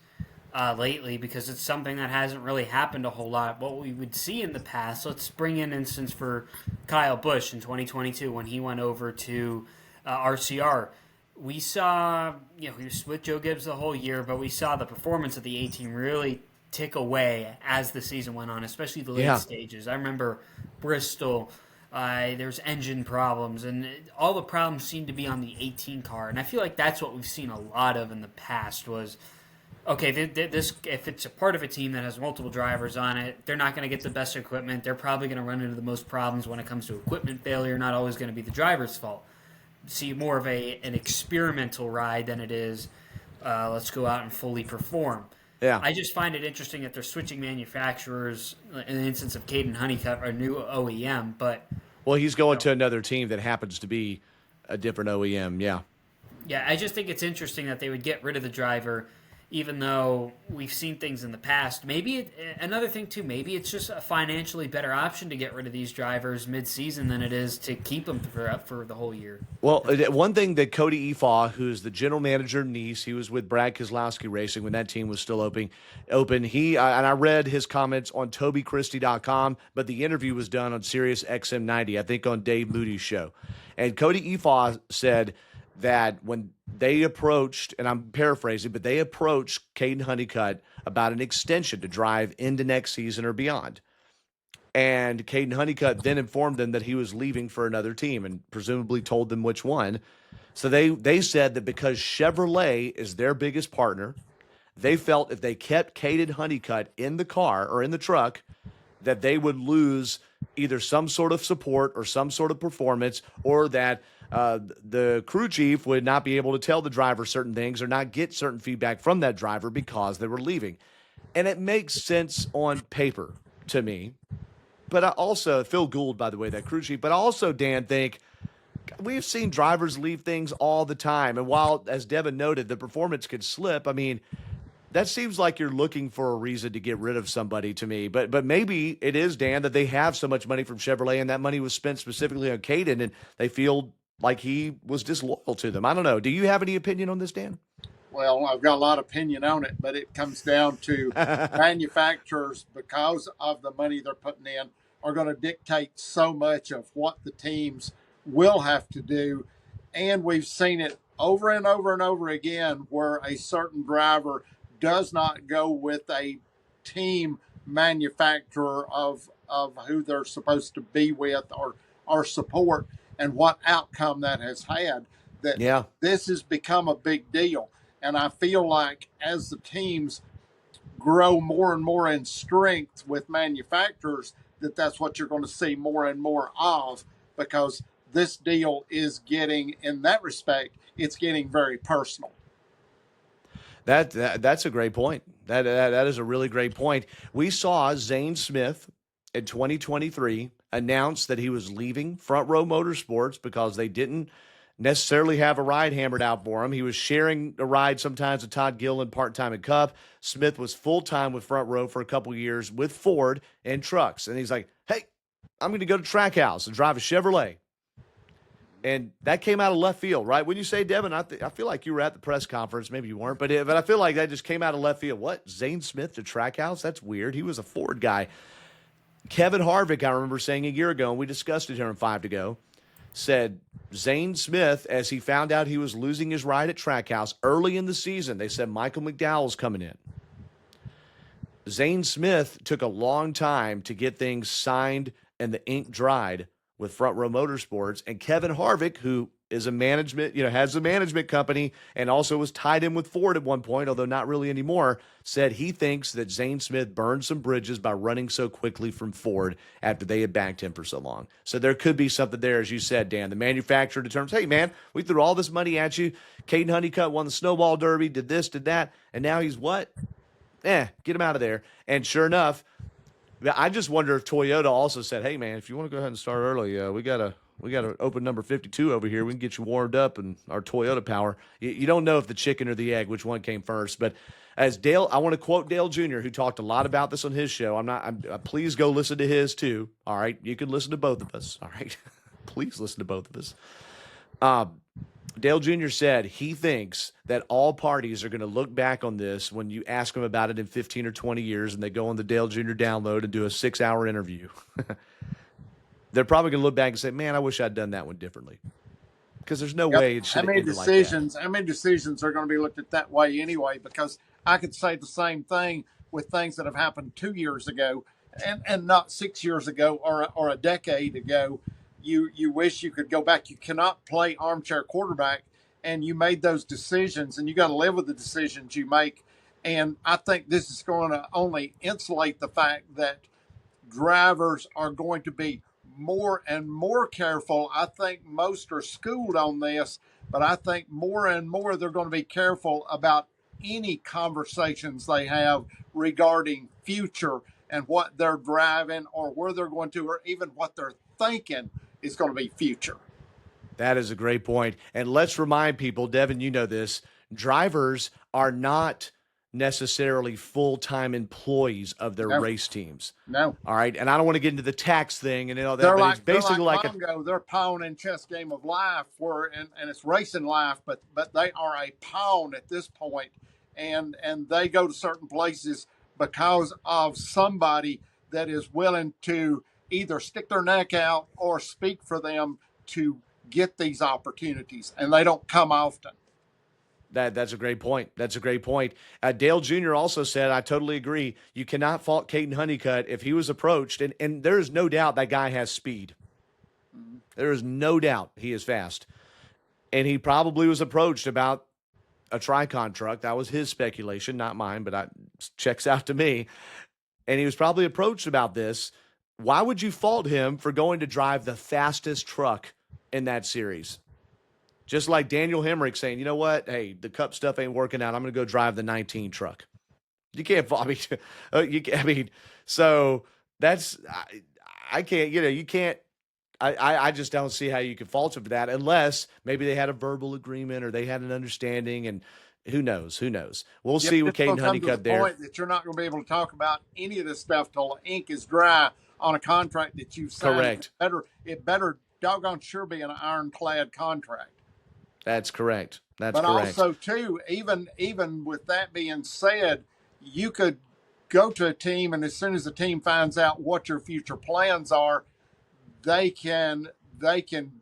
lately, because it's something that hasn't really happened a whole lot. What we would see in the past, let's bring in instance for Kyle Busch in 2022 when he went over to RCR. We saw, he was with Joe Gibbs the whole year, but we saw the performance of the A team really tick away as the season went on, especially the late stages. I remember Bristol. There's engine problems, and all the problems seem to be on the 18 car. And I feel like that's what we've seen a lot of in the past was, okay, this if it's a part of a team that has multiple drivers on it, they're not going to get the best equipment. They're probably going to run into the most problems when it comes to equipment failure, not always going to be the driver's fault. See more of an experimental ride than it is, let's go out and fully perform. Yeah. I just find it interesting that they're switching manufacturers in the instance of Kaden Honeycutt, our new OEM. Well, he's going to another team that happens to be a different OEM, yeah. Yeah, I just think it's interesting that they would get rid of the driver, even though we've seen things in the past. Maybe another thing, too, maybe it's just a financially better option to get rid of these drivers mid-season than it is to keep them for the whole year. Well, one thing that Cody Efaw, who's the general manager of Nice, he was with Brad Keselowski Racing when that team was still open. He and I read his comments on TobyChristie.com, but the interview was done on Sirius XM 90, I think on Dave Moody's show. And Cody Efaw said that when they approached, and I'm paraphrasing, but they approached Kaden Honeycutt about an extension to drive into next season or beyond. And Kaden Honeycutt then informed them that he was leaving for another team and presumably told them which one. So they said that because Chevrolet is their biggest partner, they felt if they kept Kaden Honeycutt in the car or in the truck, that they would lose either some sort of support or some sort of performance, or that the crew chief would not be able to tell the driver certain things or not get certain feedback from that driver because they were leaving. And it makes sense on paper to me. But I also, Phil Gould, by the way, that crew chief, but I also, Dan, think we've seen drivers leave things all the time. And while, as Devin noted, the performance could slip, I mean, that seems like you're looking for a reason to get rid of somebody to me. But maybe it is, Dan, that they have so much money from Chevrolet and that money was spent specifically on Kaden and they feel like he was disloyal to them. I don't know. Do you have any opinion on this, Dan? Well, I've got a lot of opinion on it, but it comes down to manufacturers, because of the money they're putting in, are going to dictate so much of what the teams will have to do. And we've seen it over and over and over again where a certain driver does not go with a team manufacturer of who they're supposed to be with or support, and what outcome that has had. This has become a big deal. And I feel like as the teams grow more and more in strength with manufacturers, that's what you're going to see more and more of, because this deal is getting, in that respect, it's getting very personal. That's a great point. That is a really great point. We saw Zane Smith in 2023 announce that he was leaving Front Row Motorsports because they didn't necessarily have a ride hammered out for him. He was sharing a ride sometimes with Todd Gilliland part-time at Cup. Smith was full-time with Front Row for a couple years with Ford and trucks. And he's like, hey, I'm going to go to Trackhouse and drive a Chevrolet. And that came out of left field, right? When you say, Devin, I feel like you were at the press conference. Maybe you weren't, but I feel like that just came out of left field. What? Zane Smith to Trackhouse? That's weird. He was a Ford guy. Kevin Harvick, I remember saying a year ago, and we discussed it here in 5 to Go, said Zane Smith, as he found out he was losing his ride at Trackhouse early in the season, they said Michael McDowell's coming in. Zane Smith took a long time to get things signed and the ink dried with Front Row Motorsports, and Kevin Harvick, who is a management, has a management company and also was tied in with Ford at one point, although not really anymore, said he thinks that Zane Smith burned some bridges by running so quickly from Ford after they had backed him for so long. So there could be something there, as you said, Dan. The manufacturer determines, hey, man, we threw all this money at you. Kaden Honeycutt won the Snowball Derby, did this, did that, and now he's what? Get him out of there. And sure enough, I just wonder if Toyota also said, "Hey, man, if you want to go ahead and start early, we got to open number 52 over here. We can get you warmed up and our Toyota power." You don't know if the chicken or the egg, which one came first. But as Dale, I want to quote Dale Jr., who talked a lot about this on his show. Please go listen to his too. All right, you can listen to both of us. All right, please listen to both of us. Dale Jr. said he thinks that all parties are going to look back on this when you ask them about it in 15 or 20 years and they go on the Dale Jr. download and do a 6-hour interview. They're probably going to look back and say, man, I wish I'd done that one differently. Because there's no way it should have ended like that. How many decisions are going to be looked at that way anyway? Because I could say the same thing with things that have happened 2 years ago and not 6 years ago or a decade ago. You wish you could go back. You cannot play armchair quarterback, and you made those decisions, and you got to live with the decisions you make. And I think this is going to only insulate the fact that drivers are going to be more and more careful. I think most are schooled on this, but I think more and more they're going to be careful about any conversations they have regarding future and what they're driving or where they're going to, or even what they're thinking is going to be future. That is a great point. And let's remind people, Devin, you know this, drivers are not necessarily full-time employees of their race teams. No. All right. And I don't want to get into the tax thing and all that, they're but like, it's basically like they're pawn in chess game of life and it's racing life, but they are a pawn at this point, and they go to certain places because of somebody that is willing to either stick their neck out or speak for them to get these opportunities, and they don't come often. That's a great point. That's a great point. Dale Jr. also said, I totally agree, you cannot fault Kaden Honeycutt if he was approached, and there is no doubt that guy has speed. Mm-hmm. There is no doubt he is fast. And he probably was approached about a Tricon truck. That was his speculation, not mine, but checks out to me. And he was probably approached about this. Why would you fault him for going to drive the fastest truck in that series? Just like Daniel Hemrick saying, you know what? Hey, the Cup stuff ain't working out. I'm going to go drive the 19 truck. You can't. I mean, so that's I can't. You can't. I just don't see how you can fault him for that unless maybe they had a verbal agreement or they had an understanding. And who knows? Who knows? We'll see with Kaden Honeycutt there. Point that you're not going to be able to talk about any of this stuff till the ink is dry on a contract that you've signed. Correct. It better doggone sure be an ironclad contract. That's correct. But correct. Also, too, even with that being said, you could go to a team, and as soon as the team finds out what your future plans are, they can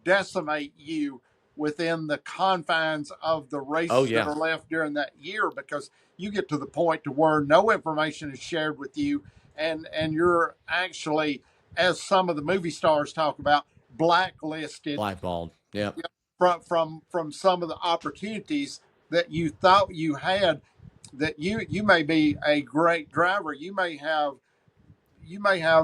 decimate you within the confines of the races that are left during that year, because you get to the point to where no information is shared with you, and you're actually, as some of the movie stars talk about, blackballed. Yeah. From some of the opportunities that you thought you had, that you may be a great driver. You may have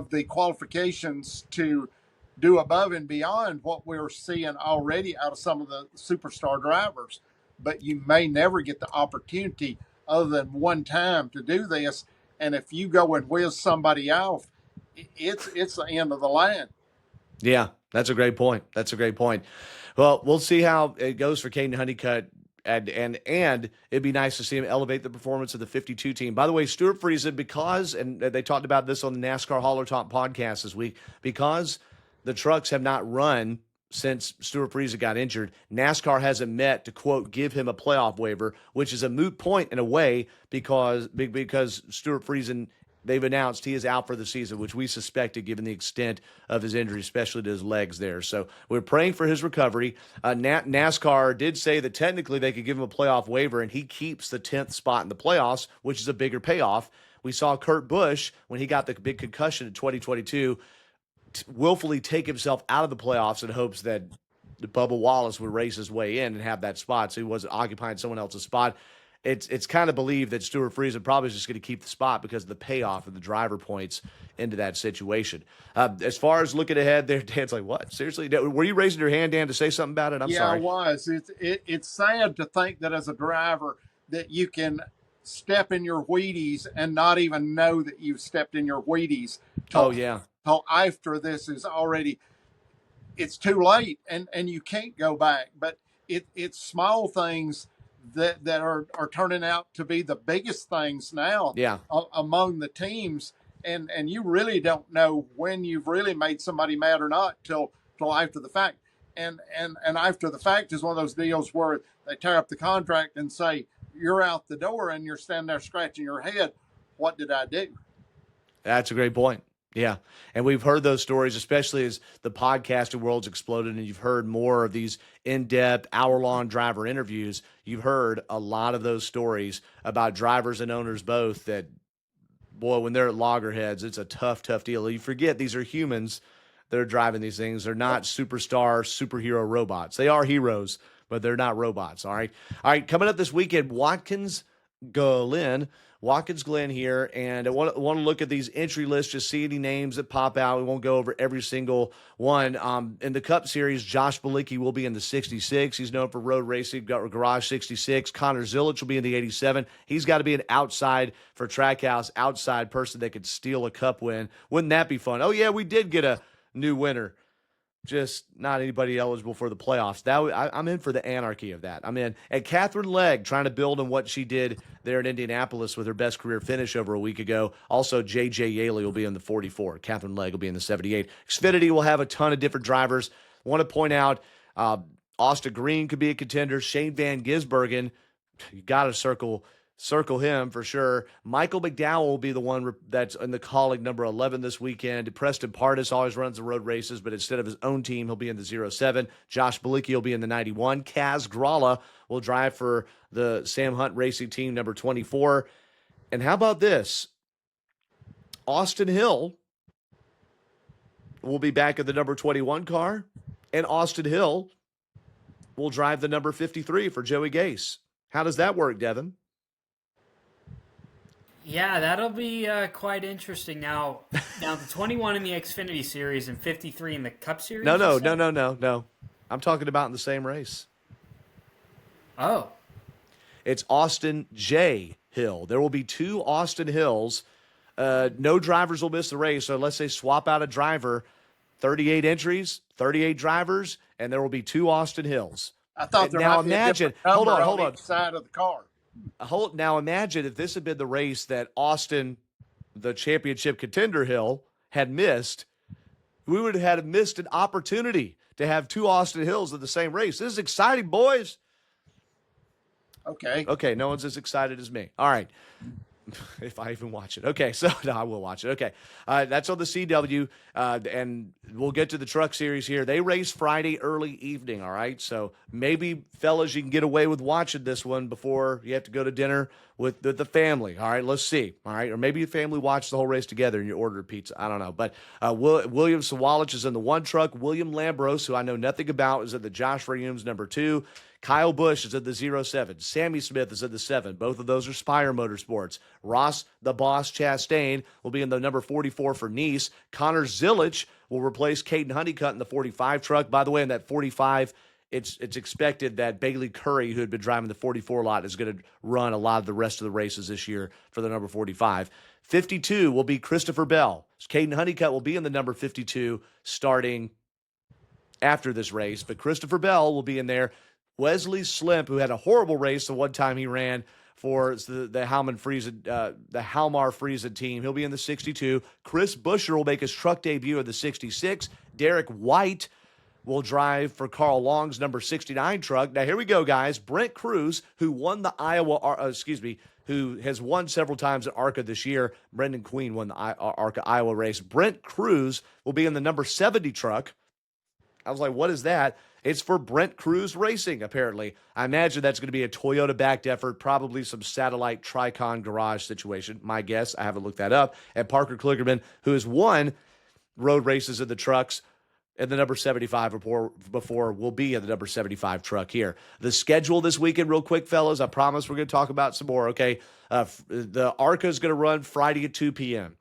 the qualifications to do above and beyond what we're seeing already out of some of the superstar drivers, but you may never get the opportunity other than one time to do this. And if you go and whiz somebody off, it's the end of the line. Yeah, that's a great point. Well, we'll see how it goes for Kaden Honeycutt, and it'd be nice to see him elevate the performance of the 52 team. By the way, Stuart Friesen, and they talked about this on the NASCAR Hauler Talk podcast this week, because the trucks have not run since Stuart Friesen got injured, NASCAR hasn't met to, quote, give him a playoff waiver, which is a moot point in a way because Stuart Friesen, they've announced he is out for the season, which we suspected given the extent of his injury, especially to his legs there. So we're praying for his recovery. NASCAR did say that technically they could give him a playoff waiver, and he keeps the 10th spot in the playoffs, which is a bigger payoff. We saw Kurt Busch, when he got the big concussion in 2022, willfully take himself out of the playoffs in hopes that Bubba Wallace would race his way in and have that spot, so he wasn't occupying someone else's spot. It's kind of believed that Stuart Friesen probably is just going to keep the spot because of the payoff of the driver points into that situation. As far as looking ahead there, Dan's like, what? Seriously? Were you raising your hand, Dan, to say something about it? I'm sorry. Yeah, I was. It's sad to think that as a driver that you can step in your Wheaties and not even know that you've stepped in your Wheaties Oh, till, yeah. till after this is already, it's too late and you can't go back. But it's small things that are turning out to be the biggest things now Yeah. among the teams. And you really don't know when you've really made somebody mad or not till after the fact. And after the fact is one of those deals where they tear up the contract and say, you're out the door, and you're standing there scratching your head. What did I do? That's a great point. Yeah. And we've heard those stories, especially as the podcasting world's exploded and you've heard more of these in-depth, hour-long driver interviews. You've heard a lot of those stories about drivers and owners both that, boy, when they're at loggerheads, it's a tough, tough deal. You forget these are humans that are driving these things. They're not superstar, superhero robots. They are heroes, but they're not robots, all right? All right, coming up this weekend, Watkins Glen here, and I want to look at these entry lists, just see any names that pop out. We won't go over every single one. In the Cup Series, Josh Bilicki will be in the 66. He's known for road racing, got Garage 66. Connor Zilic will be in the 87. He's got to be an outside for Trackhouse, outside person that could steal a Cup win. Wouldn't that be fun? Oh, yeah, we did get a new winner. Just not anybody eligible for the playoffs. I'm in for the anarchy of that. I'm in. And Catherine Legg, trying to build on what she did there in Indianapolis with her best career finish over a week ago. Also, J.J. Yaley will be in the 44. Catherine Legg will be in the 78. Xfinity will have a ton of different drivers. Want to point out Austin Green could be a contender. Shane Van Gisbergen, you got to circle him for sure. Michael McDowell will be the one that's in the calling number 11 this weekend. Preston Pardis always runs the road races, but instead of his own team, he'll be in the 07. Josh Bilicki will be in the 91. Kaz Gralla will drive for the Sam Hunt Racing Team number 24. And how about this? Austin Hill will be back in the number 21 car, and Austin Hill will drive the number 53 for Joey Gase. How does that work, Devin? Yeah, that'll be quite interesting. Now the 21 in the Xfinity Series and 53 in the Cup Series? No. I'm talking about in the same race. Oh. It's Austin J. Hill. There will be two Austin Hills. No drivers will miss the race. So let's say swap out a driver, 38 entries, 38 drivers, and there will be two Austin Hills. I thought there now might be imagine, a different number hold on. each side of the car. Now imagine if this had been the race that Austin, the championship contender Hill, had missed. We would have missed an opportunity to have two Austin Hills in the same race. This is exciting, boys. Okay, no one's as excited as me. All right. If I even watch it. Okay, so no, I will watch it. Okay, that's on the CW, and we'll get to the truck series here. They race Friday early evening, all right? So maybe, fellas, you can get away with watching this one before you have to go to dinner with the family, all right? Let's see, all right? Or maybe your family watches the whole race together and you order a pizza. I don't know. But William Sawalich is in the one truck. William Lambros, who I know nothing about, is at the Josh Reaume's number 2. Kyle Busch is at the 07. Sammy Smith is at the 7. Both of those are Spire Motorsports. Ross, the Boss Chastain, will be in the number 44 for Nice. Connor Zilic will replace Kaden Honeycutt in the 45 truck. By the way, in that 45, it's expected that Bailey Curry, who had been driving the 44 lot, is going to run a lot of the rest of the races this year for the number 45. 52 will be Christopher Bell. Kaden Honeycutt will be in the number 52 starting after this race, but Christopher Bell will be in there. Wesley Slimp, who had a horrible race the one time he ran for the Halmar Friesen team, he'll be in the 62. Chris Buescher will make his truck debut in the 66. Derek White will drive for Carl Long's number 69 truck. Now, here we go, guys. Brent Cruz, who won the who has won several times at ARCA this year. Brendan Queen won the ARCA Iowa race. Brent Cruz will be in the number 70 truck. I was like, what is that? It's for Brent Cruz Racing, apparently. I imagine that's going to be a Toyota-backed effort, probably some satellite Tricon garage situation. My guess, I haven't looked that up. And Parker Kligerman, who has won road races in the trucks in the number 75 before, will be in the number 75 truck here. The schedule this weekend, real quick, fellas. I promise we're going to talk about some more, okay? The ARCA is going to run Friday at 2 p.m.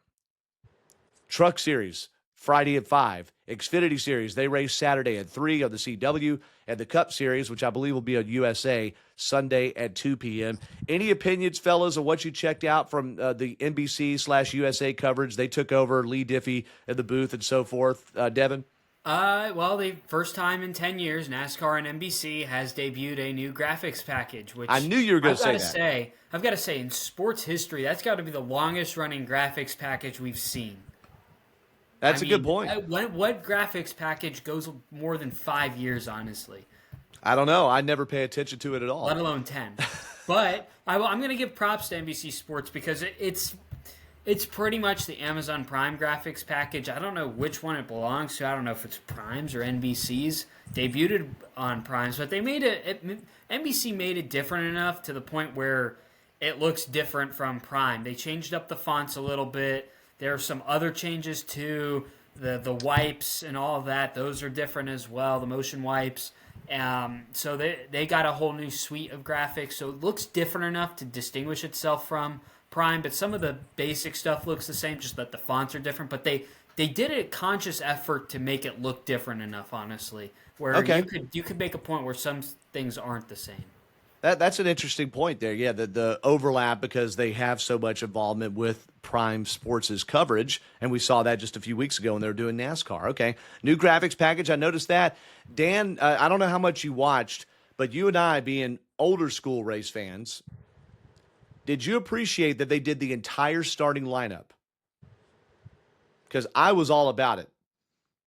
Truck Series, Friday at 5. Xfinity Series, they race Saturday at 3 on the CW, and the Cup Series, which I believe will be on USA, Sunday at 2 p.m. Any opinions, fellas, of what you checked out from the NBC/USA coverage? They took over Lee Diffie at the booth and so forth. Devin? Well, the first time in 10 years, NASCAR and NBC has debuted a new graphics package, which I knew you were going to say that. I've got to say, in sports history, that's got to be the longest running graphics package we've seen. That's a good point. What graphics package goes more than 5 years, honestly? I don't know. I never pay attention to it at all. Let alone 10. But I'm going to give props to NBC Sports because it's pretty much the Amazon Prime graphics package. I don't know which one it belongs to. I don't know if it's Prime's or NBC's. Debuted on Prime's, but they made NBC made it different enough to the point where it looks different from Prime. They changed up the fonts a little bit. There are some other changes too. The wipes and all of that, those are different as well, the motion wipes. So they got a whole new suite of graphics, so it looks different enough to distinguish itself from Prime, but some of the basic stuff looks the same, just that the fonts are different. But they did a conscious effort to make it look different enough, honestly, where you could make a point where some things aren't the same. That's an interesting point there. Yeah, the overlap because they have so much involvement with Prime Sports' coverage, and we saw that just a few weeks ago when they were doing NASCAR. Okay, new graphics package. I noticed that. Dan, I don't know how much you watched, but you and I, being older school race fans, did you appreciate that they did the entire starting lineup? Because I was all about it.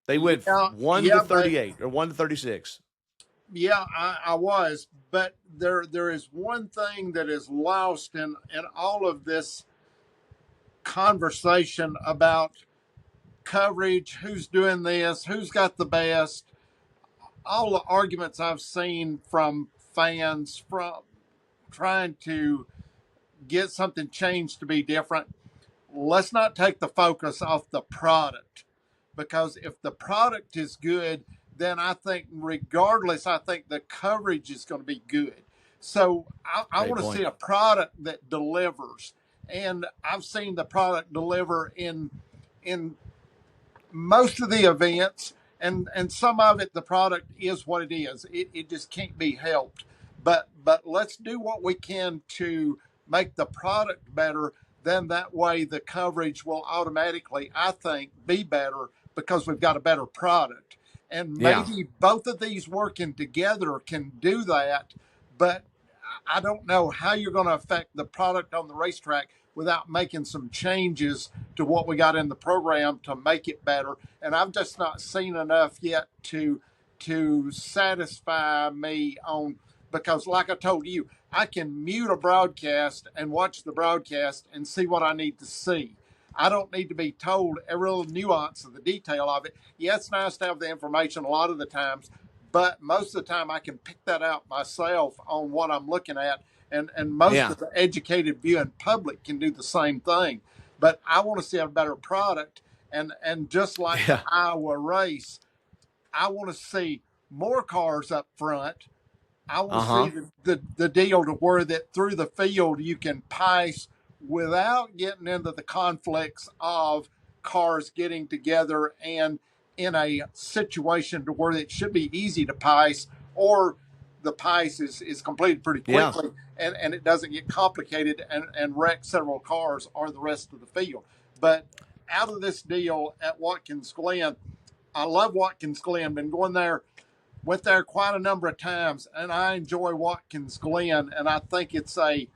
They went 1 to 38 or 1 to 36. Yeah, I was, but there is one thing that is lost in all of this conversation about coverage, who's doing this, who's got the best. All the arguments I've seen from fans from trying to get something changed to be different. Let's not take the focus off the product, because if the product is good, then I think regardless, I think the coverage is going to be good. So I want to see a product that delivers. And I've seen the product deliver in most of the events, and some of it, the product is what it is. It just can't be helped. But let's do what we can to make the product better. Then that way the coverage will automatically, I think, be better because we've got a better product. And maybe both of these working together can do that, but I don't know how you're going to affect the product on the racetrack without making some changes to what we got in the program to make it better. And I've just not seen enough yet to satisfy me on, because like I told you, I can mute a broadcast and watch the broadcast and see what I need to see. I don't need to be told every little nuance of the detail of it. Yeah, it's nice to have the information a lot of the times, but most of the time I can pick that out myself on what I'm looking at. And most of the educated viewing public can do the same thing. But I want to see a better product. And just like the Iowa race, I want to see more cars up front. I want to see the deal to where that through the field you can pace without getting into the conflicts of cars getting together and in a situation to where it should be easy to pace, or the pace is completed pretty quickly and it doesn't get complicated and wreck several cars or the rest of the field. But out of this deal at Watkins Glen, I love Watkins Glen, been going there, went there quite a number of times, and I enjoy Watkins Glen, and I think it's a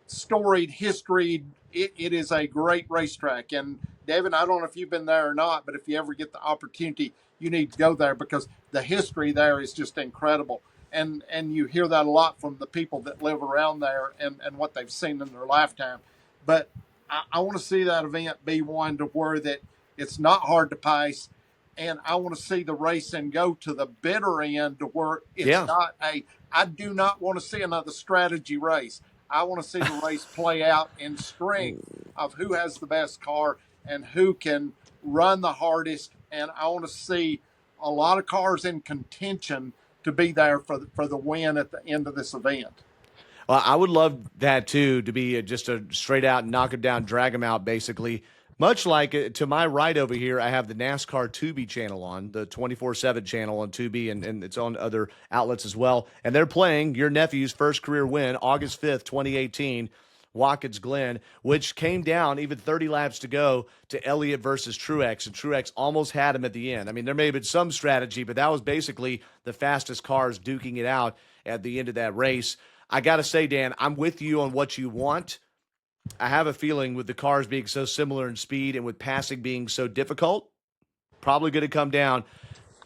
storied history. It is a great racetrack. And Devin, I don't know if you've been there or not, but if you ever get the opportunity, you need to go there because the history there is just incredible. And you hear that a lot from the people that live around there and what they've seen in their lifetime. But I want to see that event be one to where that it's not hard to pace. And I want to see the racing go to the bitter end to where it's not I do not want to see another strategy race. I want to see the race play out in strength of who has the best car and who can run the hardest. And I want to see a lot of cars in contention to be there for the win at the end of this event. Well, I would love that too, to be just a straight out knock them down, drag them out, basically. Much like to my right over here, I have the NASCAR Tubi channel on, the 24/7 channel on Tubi, and it's on other outlets as well. And they're playing your nephew's first career win, August 5th, 2018, Watkins Glen, which came down even 30 laps to go to Elliott versus Truex, and Truex almost had him at the end. I mean, there may have been some strategy, but that was basically the fastest cars duking it out at the end of that race. I got to say, Dan, I'm with you on what you want. I have a feeling with the cars being so similar in speed and with passing being so difficult, probably going to come down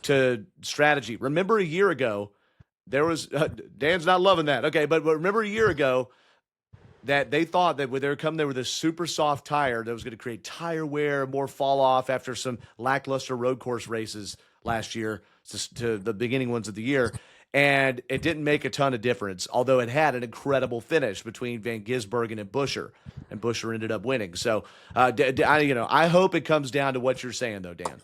to strategy. Remember a year ago, there was Dan's not loving that. Okay, but remember a year ago that they thought that when they were coming there with a super soft tire that was going to create tire wear, more fall off after some lackluster road course races last year to the beginning ones of the year. And it didn't make a ton of difference, although it had an incredible finish between Van Gisbergen and Buescher ended up winning. So, I hope it comes down to what you're saying, though, Dan.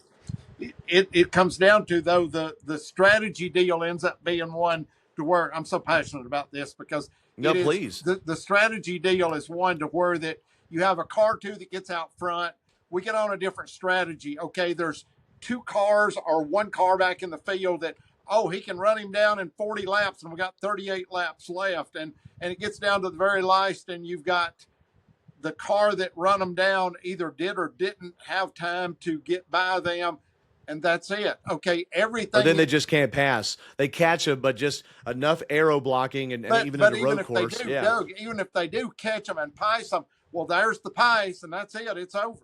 It comes down to, though, the strategy deal ends up being one to where I'm so passionate about this because please. The strategy deal is one to where that you have a car two that gets out front. We get on a different strategy. Okay, there's two cars or one car back in the field that, he can run him down in 40 laps, and we got 38 laps left. And it gets down to the very last, and you've got the car that run them down either did or didn't have time to get by them, and that's it. Okay, everything. Or then they just can't pass. They catch him, but just enough aero blocking and even in the road course. Doug, even if they do catch them and pace them, well, there's the pace, and that's it. It's over.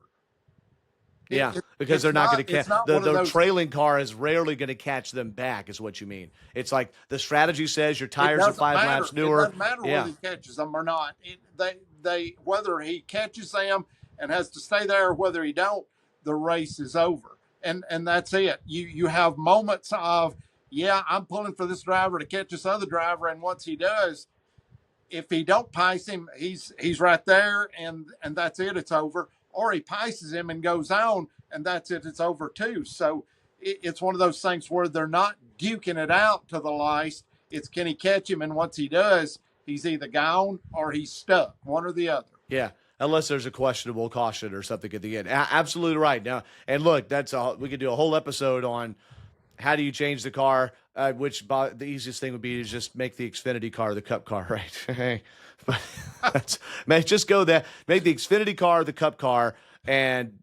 Because they're not going to catch the trailing car is rarely going to catch them back, is what you mean. It's like the strategy says your tires are 5 laps newer. It doesn't matter whether he catches them or not. They whether he catches them and has to stay there or whether he don't, the race is over. And that's it. You have moments of, I'm pulling for this driver to catch this other driver, and once he does, if he don't pace him, he's right there, and that's it. It's over. Or he paces him and goes on, and that's it. It's over too. So it's one of those things where they're not duking it out to the last. It's can he catch him, and once he does, he's either gone or he's stuck, one or the other. Yeah, unless there's a questionable caution or something at the end. Absolutely right. Now, and look, we could do a whole episode on how do you change the car, which the easiest thing would be to just make the Xfinity car the Cup car, right? But just go there, make the Xfinity car the Cup car, and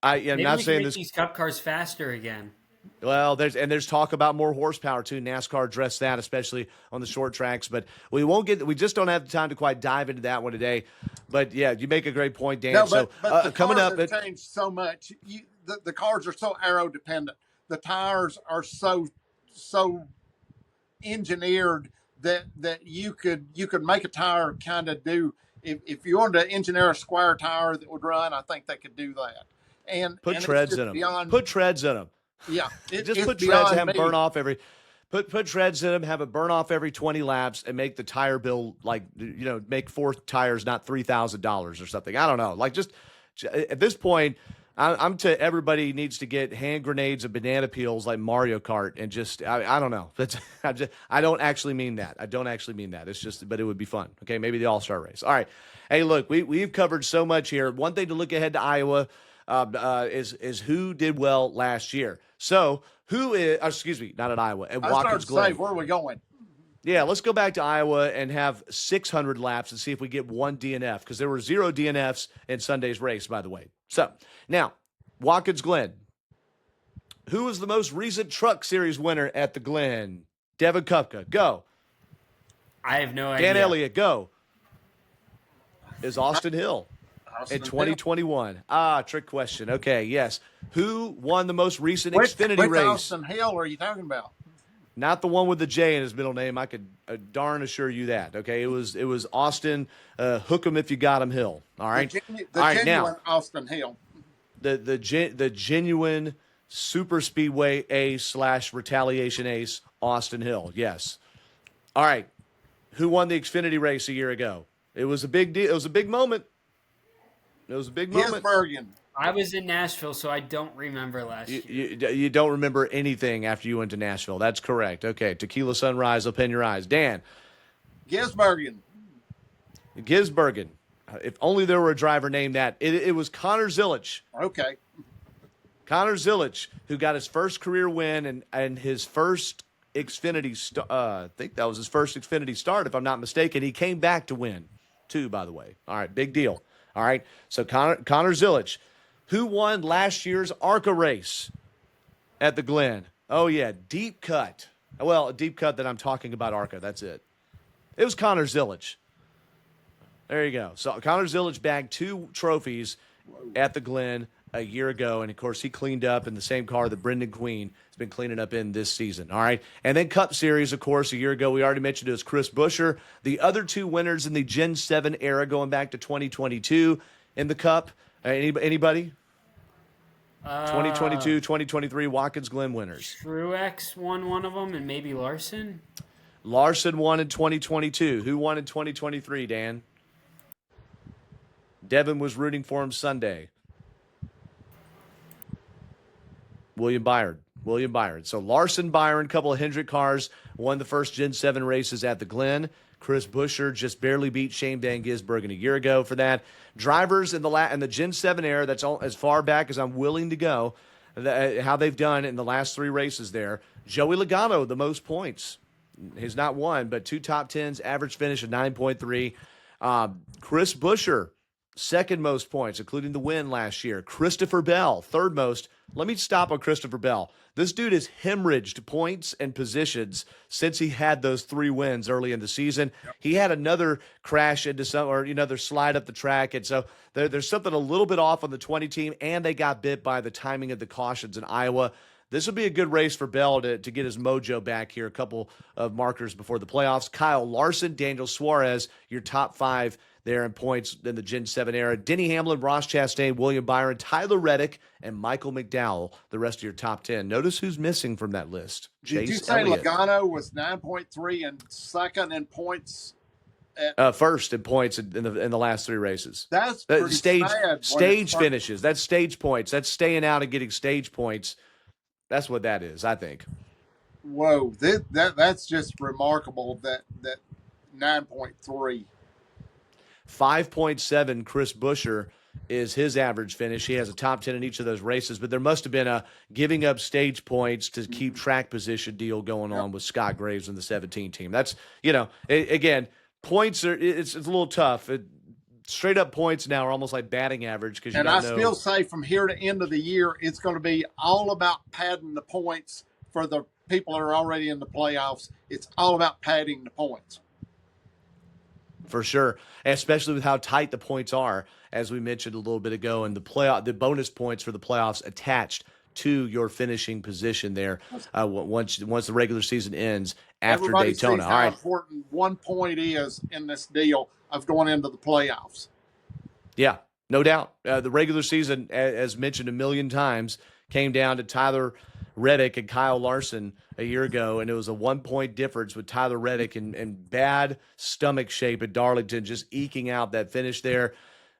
I'm not saying this. These Cup cars faster again. Well, there's talk about more horsepower too. NASCAR addressed that, especially on the short tracks. But we just don't have the time to quite dive into that one today. But yeah, you make a great point, Dan. No, but the coming cars up, have changed so much. The cars are so aero dependent. The tires are so engineered that you could make a tire kind of do. If you wanted to engineer a square tire that would run, I think they could do that. And put treads in them. Put treads in them. Yeah, just put treads, have them burn off every. Put treads in them, have it burn off every 20 laps, and make the tire bill make 4 tires not $3,000 or something. I don't know. Just at this point, I'm to everybody needs to get hand grenades and banana peels like Mario Kart, and just I don't know. I don't actually mean that. I don't actually mean that. It's just, but it would be fun. Okay, maybe the All-Star race. All right. Hey, look, we've covered so much here. One thing to look ahead to Iowa is who did well last year. So who is? Excuse me, not at Iowa. At Watkins Glen. Where are we going? Yeah, let's go back to Iowa and have 600 laps and see if we get one DNF, because there were 0 DNFs in Sunday's race, by the way. So now, Watkins Glen. Who was the most recent Truck Series winner at the Glen? Devin Kupka, go. I have no idea. Dan Elliott, go. Is Austin Hill in 2021? Trick question. Okay, yes. Who won the most recent Xfinity race? Austin Hill are you talking about? Not the one with the J in his middle name. I could darn assure you that. Okay, it was Austin Hook 'em if you got 'em Hill. All right, the genuine Austin Hill. The genuine super speedway ace / retaliation ace, Austin Hill. Yes. All right. Who won the Xfinity race a year ago? It was a big deal. It was a big moment. It was a big moment. I was in Nashville, so I don't remember last year. You don't remember anything after you went to Nashville. That's correct. Okay, Tequila Sunrise, open your eyes. Dan. Gisbergen. If only there were a driver named that. It was Connor Zilic. Okay. Connor Zilic, who got his first career win and his first Xfinity I think that was his first Xfinity start, if I'm not mistaken. He came back to win, too, by the way. All right, big deal. All right, so Connor Zilic, who won last year's ARCA race at the Glen. Oh, yeah, deep cut. Well, a deep cut that I'm talking about ARCA, that's it. It was Connor Zilic. There you go. So Connor Zilic bagged 2 trophies at the Glen a year ago, and of course he cleaned up in the same car that Brendan Queen has been cleaning up in this season. All right, and then Cup Series, of course, a year ago we already mentioned it was Chris Buescher. The other 2 winners in the Gen 7 era, going back to 2022 in the Cup. Anybody? 2022, 2023 Watkins Glen winners. Truex won one of them, and maybe Larson. Larson won in 2022. Who won in 2023? Dan. Devin was rooting for him Sunday. William Byron. So Larson, Byron, couple of Hendrick cars, won the first Gen 7 races at the Glen. Chris Buescher just barely beat Shane Van Gisbergen a year ago for that. Drivers in the Gen 7 era, that's all, as far back as I'm willing to go, how they've done in the last 3 races there. Joey Logano, the most points. He's not won, but 2 top 10s, average finish of 9.3. Chris Buescher, second most points, including the win last year. Christopher Bell, third most. Let me stop on Christopher Bell. This dude has hemorrhaged points and positions since he had those 3 wins early in the season. Yep. He had another crash into another slide up the track. And so there's something a little bit off on the 20 team, and they got bit by the timing of the cautions in Iowa. This will be a good race for Bell to get his mojo back here. A couple of markers before the playoffs. Kyle Larson, Daniel Suarez, your top 5 there in points in the Gen 7 era. Denny Hamlin, Ross Chastain, William Byron, Tyler Reddick, and Michael McDowell, the rest of your top 10. Notice who's missing from that list. Did you say Elliott. Logano was 9.3 and second in points? First in points in the last 3 races. That's pretty stage finishes. That's stage points. That's staying out and getting stage points. That's what that is, I think. Whoa, that's just remarkable. That 9.3. 5.7 Chris Buescher is his average finish. He has a top 10 in each of those races, but there must have been a giving up stage points to keep track position deal going on with Scott Graves and the 17 team. That's, again, points are, it's a little tough. Straight up points now are almost like batting average because you don't know. Still say from here to end of the year, it's going to be all about padding the points for the people that are already in the playoffs. It's all about padding the points. For sure, especially with how tight the points are, as we mentioned a little bit ago, and the bonus points for the playoffs attached to your finishing position there once the regular season ends after Everybody Daytona. Sees how important 1 point is in this deal of going into the playoffs. Yeah, no doubt. The regular season, as mentioned a million times, came down to Tyler Reddick and Kyle Larson a year ago, and it was a 1 point difference with Tyler Reddick in bad stomach shape at Darlington, just eking out that finish there.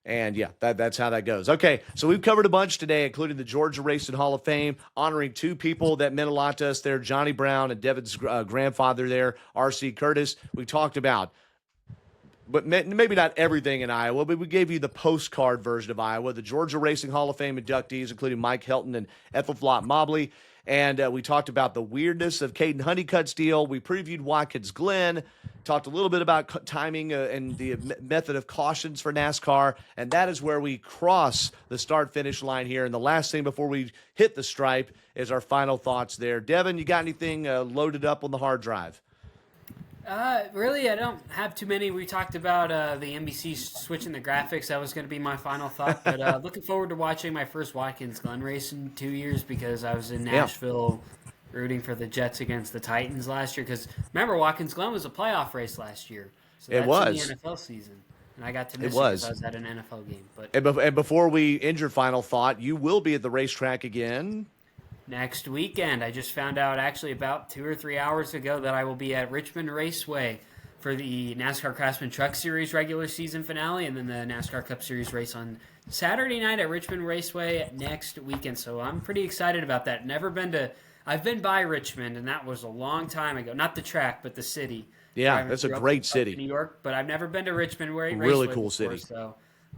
And yeah, that's how that goes. Okay, so we've covered a bunch today, including the Georgia Racing Hall of Fame, honoring 2 people that meant a lot to us there, Johnny Brown and Devin's grandfather there, R.C. Curtis. We talked about, but maybe not everything in Iowa, but we gave you the postcard version of Iowa, the Georgia Racing Hall of Fame inductees, including Mike Helton and Ethel Flock Mobley. And we talked about the weirdness of Kaden Honeycutt's deal. We previewed Watkins Glen, talked a little bit about timing and the method of cautions for NASCAR. And that is where we cross the start-finish line here. And the last thing before we hit the stripe is our final thoughts there. Devin, you got anything loaded up on the hard drive? Really, I don't have too many. We talked about the NBC switching the graphics. That was going to be my final thought. But looking forward to watching my first Watkins Glen race in 2 years because I was in Nashville rooting for the Jets against the Titans last year. Because remember, Watkins Glen was a playoff race last year. So it was. In the NFL season. And I got to miss it because I was at an NFL game. But and before we end your final thought, you will be at the racetrack again next weekend. I just found out actually about 2 or 3 hours ago that I will be at Richmond Raceway for the NASCAR Craftsman Truck Series regular season finale and then the NASCAR Cup Series race on Saturday night at Richmond Raceway next weekend. So I'm pretty excited about that. I've been by Richmond, and that was a long time ago. Not the track, but the city. Yeah, that's a great city. New York, but I've never been to Richmond where Really Raceway cool before, city. So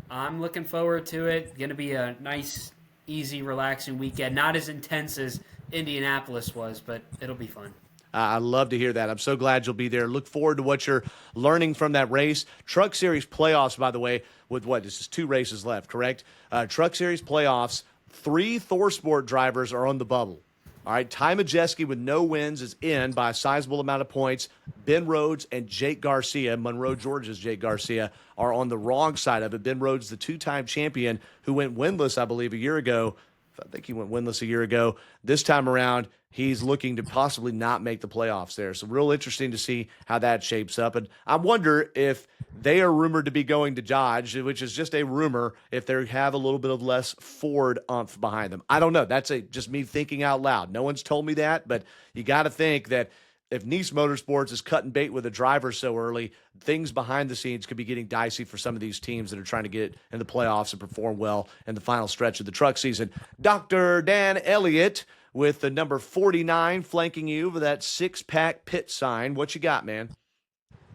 I'm looking forward to it. Going to be a nice, easy, relaxing weekend. Not as intense as Indianapolis was, but it'll be fun. I love to hear that. I'm so glad you'll be there. Look forward to what you're learning from that race. Truck Series playoffs, by the way, with what? This is 2 races left, correct? Truck Series playoffs, 3 ThorSport drivers are on the bubble. All right, Ty Majeski with no wins is in by a sizable amount of points. Ben Rhodes and Jake Garcia, Monroe, Georgia's Jake Garcia, are on the wrong side of it. Ben Rhodes, the 2-time champion who went winless, I believe, a year ago. I think he went winless a year ago. This time around, he's looking to possibly not make the playoffs there. So real interesting to see how that shapes up. And I wonder if they are rumored to be going to Dodge, which is just a rumor, if they have a little bit of less Ford umph behind them. I don't know. That's just me thinking out loud. No one's told me that, but you got to think that if Nice Motorsports is cutting bait with a driver so early, things behind the scenes could be getting dicey for some of these teams that are trying to get in the playoffs and perform well in the final stretch of the truck season. Dr. Dan Elliott with the number 49 flanking you with that 6-pack pit sign. What you got, man?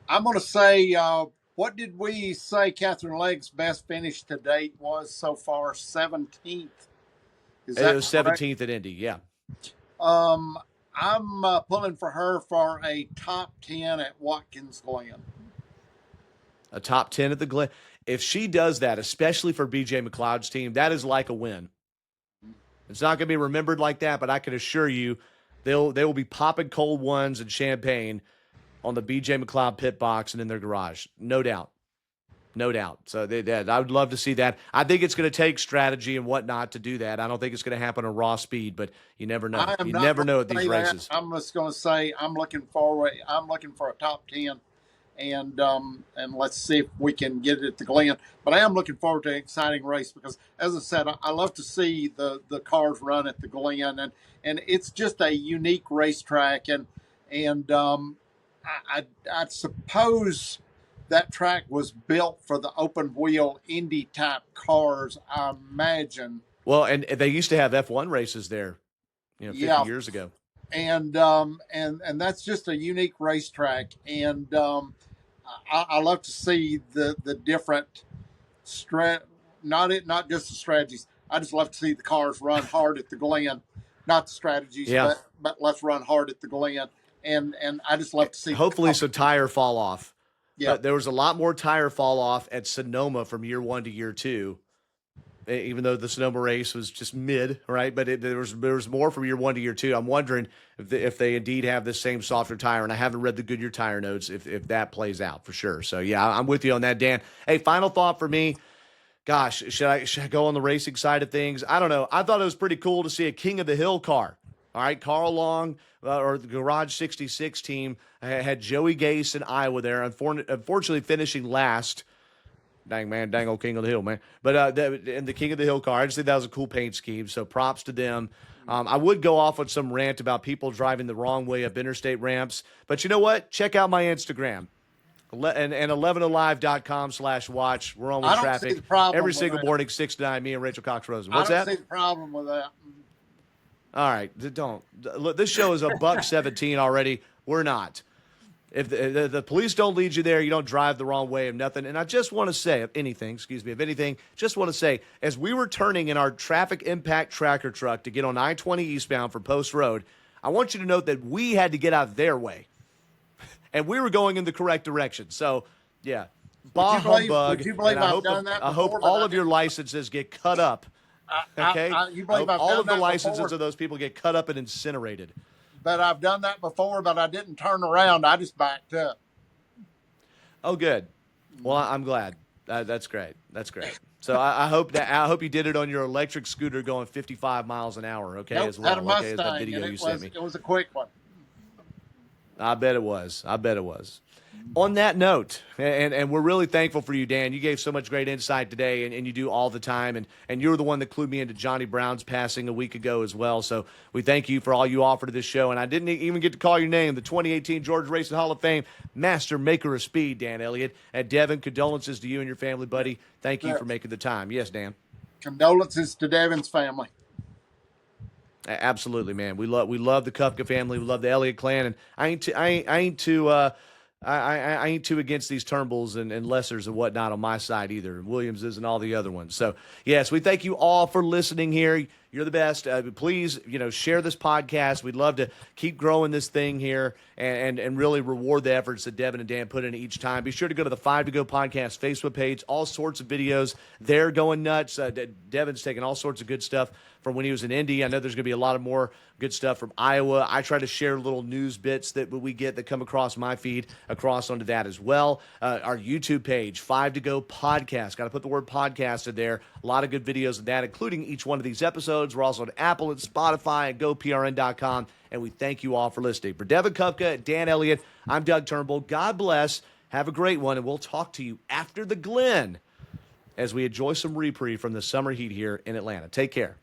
I'm going to say, what did we say Catherine Legg's best finish to date was so far? 17th. Is that it was correct? 17th at Indy, yeah. I'm pulling for her for a top 10 at Watkins Glen. A top 10 at the Glen. If she does that, especially for BJ McLeod's team, that is like a win. It's not going to be remembered like that, but I can assure you they will be popping cold ones and champagne on the BJ McLeod pit box and in their garage. No doubt. No doubt. So I would love to see that. I think it's going to take strategy and whatnot to do that. I don't think it's going to happen on raw speed, but you never know. You never know at these races. I'm just going to say I'm looking for a top 10, and let's see if we can get it at the Glen. But I am looking forward to an exciting race because, as I said, I love to see the cars run at the Glen, and it's just a unique racetrack, and I suppose that track was built for the open wheel Indy type cars, I imagine. Well, and they used to have F1 races there, 50 years ago. And that's just a unique racetrack. And I love to see the different not just the strategies. I just love to see the cars run hard at the Glen, not the strategies, but let's run hard at the Glen. And I just love to see. Hopefully some tire fall off. Yeah, there was a lot more tire fall off at Sonoma from year 1 to year 2, even though the Sonoma race was just mid, right? But there was more from year 1 to year 2. I'm wondering if they indeed have this same softer tire, and I haven't read the Goodyear tire notes if that plays out for sure. So yeah, I'm with you on that, Dan. Hey, final thought for me. Gosh, should I go on the racing side of things? I don't know. I thought it was pretty cool to see a King of the Hill car. All right, Carl Long, or the Garage 66 team, had Joey Gase in Iowa there, unfortunately finishing last. Dang old King of the Hill, man. But and the King of the Hill car, I just think that was a cool paint scheme, so props to them. I would go off on some rant about people driving the wrong way up interstate ramps, but you know what? Check out my Instagram. And 11alive.com/watch. We're on with traffic every single morning, 6 to 9, me and Rachel Cox Rosen. What's that? I don't see the problem with that. All right, don't. Look, this show is a $1:17 already. We're not. If the police don't lead you there, you don't drive the wrong way of nothing. And I just want to say, if anything, just want to say, as we were turning in our traffic impact tracker truck to get on I-20 eastbound for Post Road, I want you to note that we had to get out of their way. And we were going in the correct direction. So, yeah, bah humbug. Would you believe I've done that before? I hope all of your licenses get cut up. Okay, you believe I've all done of the that licenses before? of those people get cut up and incinerated. But I've done that before, but I didn't turn around. I just backed up. Oh, good. Well, I'm glad. That's great. That's great. So I hope you did it on your electric scooter going 55 miles an hour. Okay, Nope, as well. had a Mustang, okay, as that video you sent me. It was a quick one. I bet it was. On that note, and we're really thankful for you, Dan. You gave so much great insight today, and you do all the time. And you were the one that clued me into Johnny Brown's passing a week ago as well. So we thank you for all you offer to this show. And I didn't even get to call your name, the 2018 Georgia Racing Hall of Fame master maker of speed, Dan Elliott. And Devin, condolences to you and your family, buddy. Thank you for making the time. Yes, Dan. Condolences to Devin's family. Absolutely, man. We love the Kupka family. We love the Elliott clan, and I ain't too against these Turnbulls and Lessers and whatnot on my side either. Williamses and all the other ones. So yes, we thank you all for listening here. You're the best. Please, share this podcast. We'd love to keep growing this thing here and really reward the efforts that Devin and Dan put in each time. Be sure to go to the 5 to Go podcast Facebook page. All sorts of videos. They're going nuts. Devin's taking all sorts of good stuff from when he was in Indy. I know there's going to be a lot of more good stuff from Iowa. I try to share little news bits that we get that come across my feed across onto that as well. Our YouTube page, 5 to Go podcast. Got to put the word podcast in there. A lot of good videos of that, including each one of these episodes. We're also on Apple and Spotify and GoPRN.com. And we thank you all for listening. For Devin Kupka, Dan Elliott, I'm Doug Turnbull. God bless. Have a great one, and we'll talk to you after the Glen as we enjoy some reprieve from the summer heat here in Atlanta. Take care.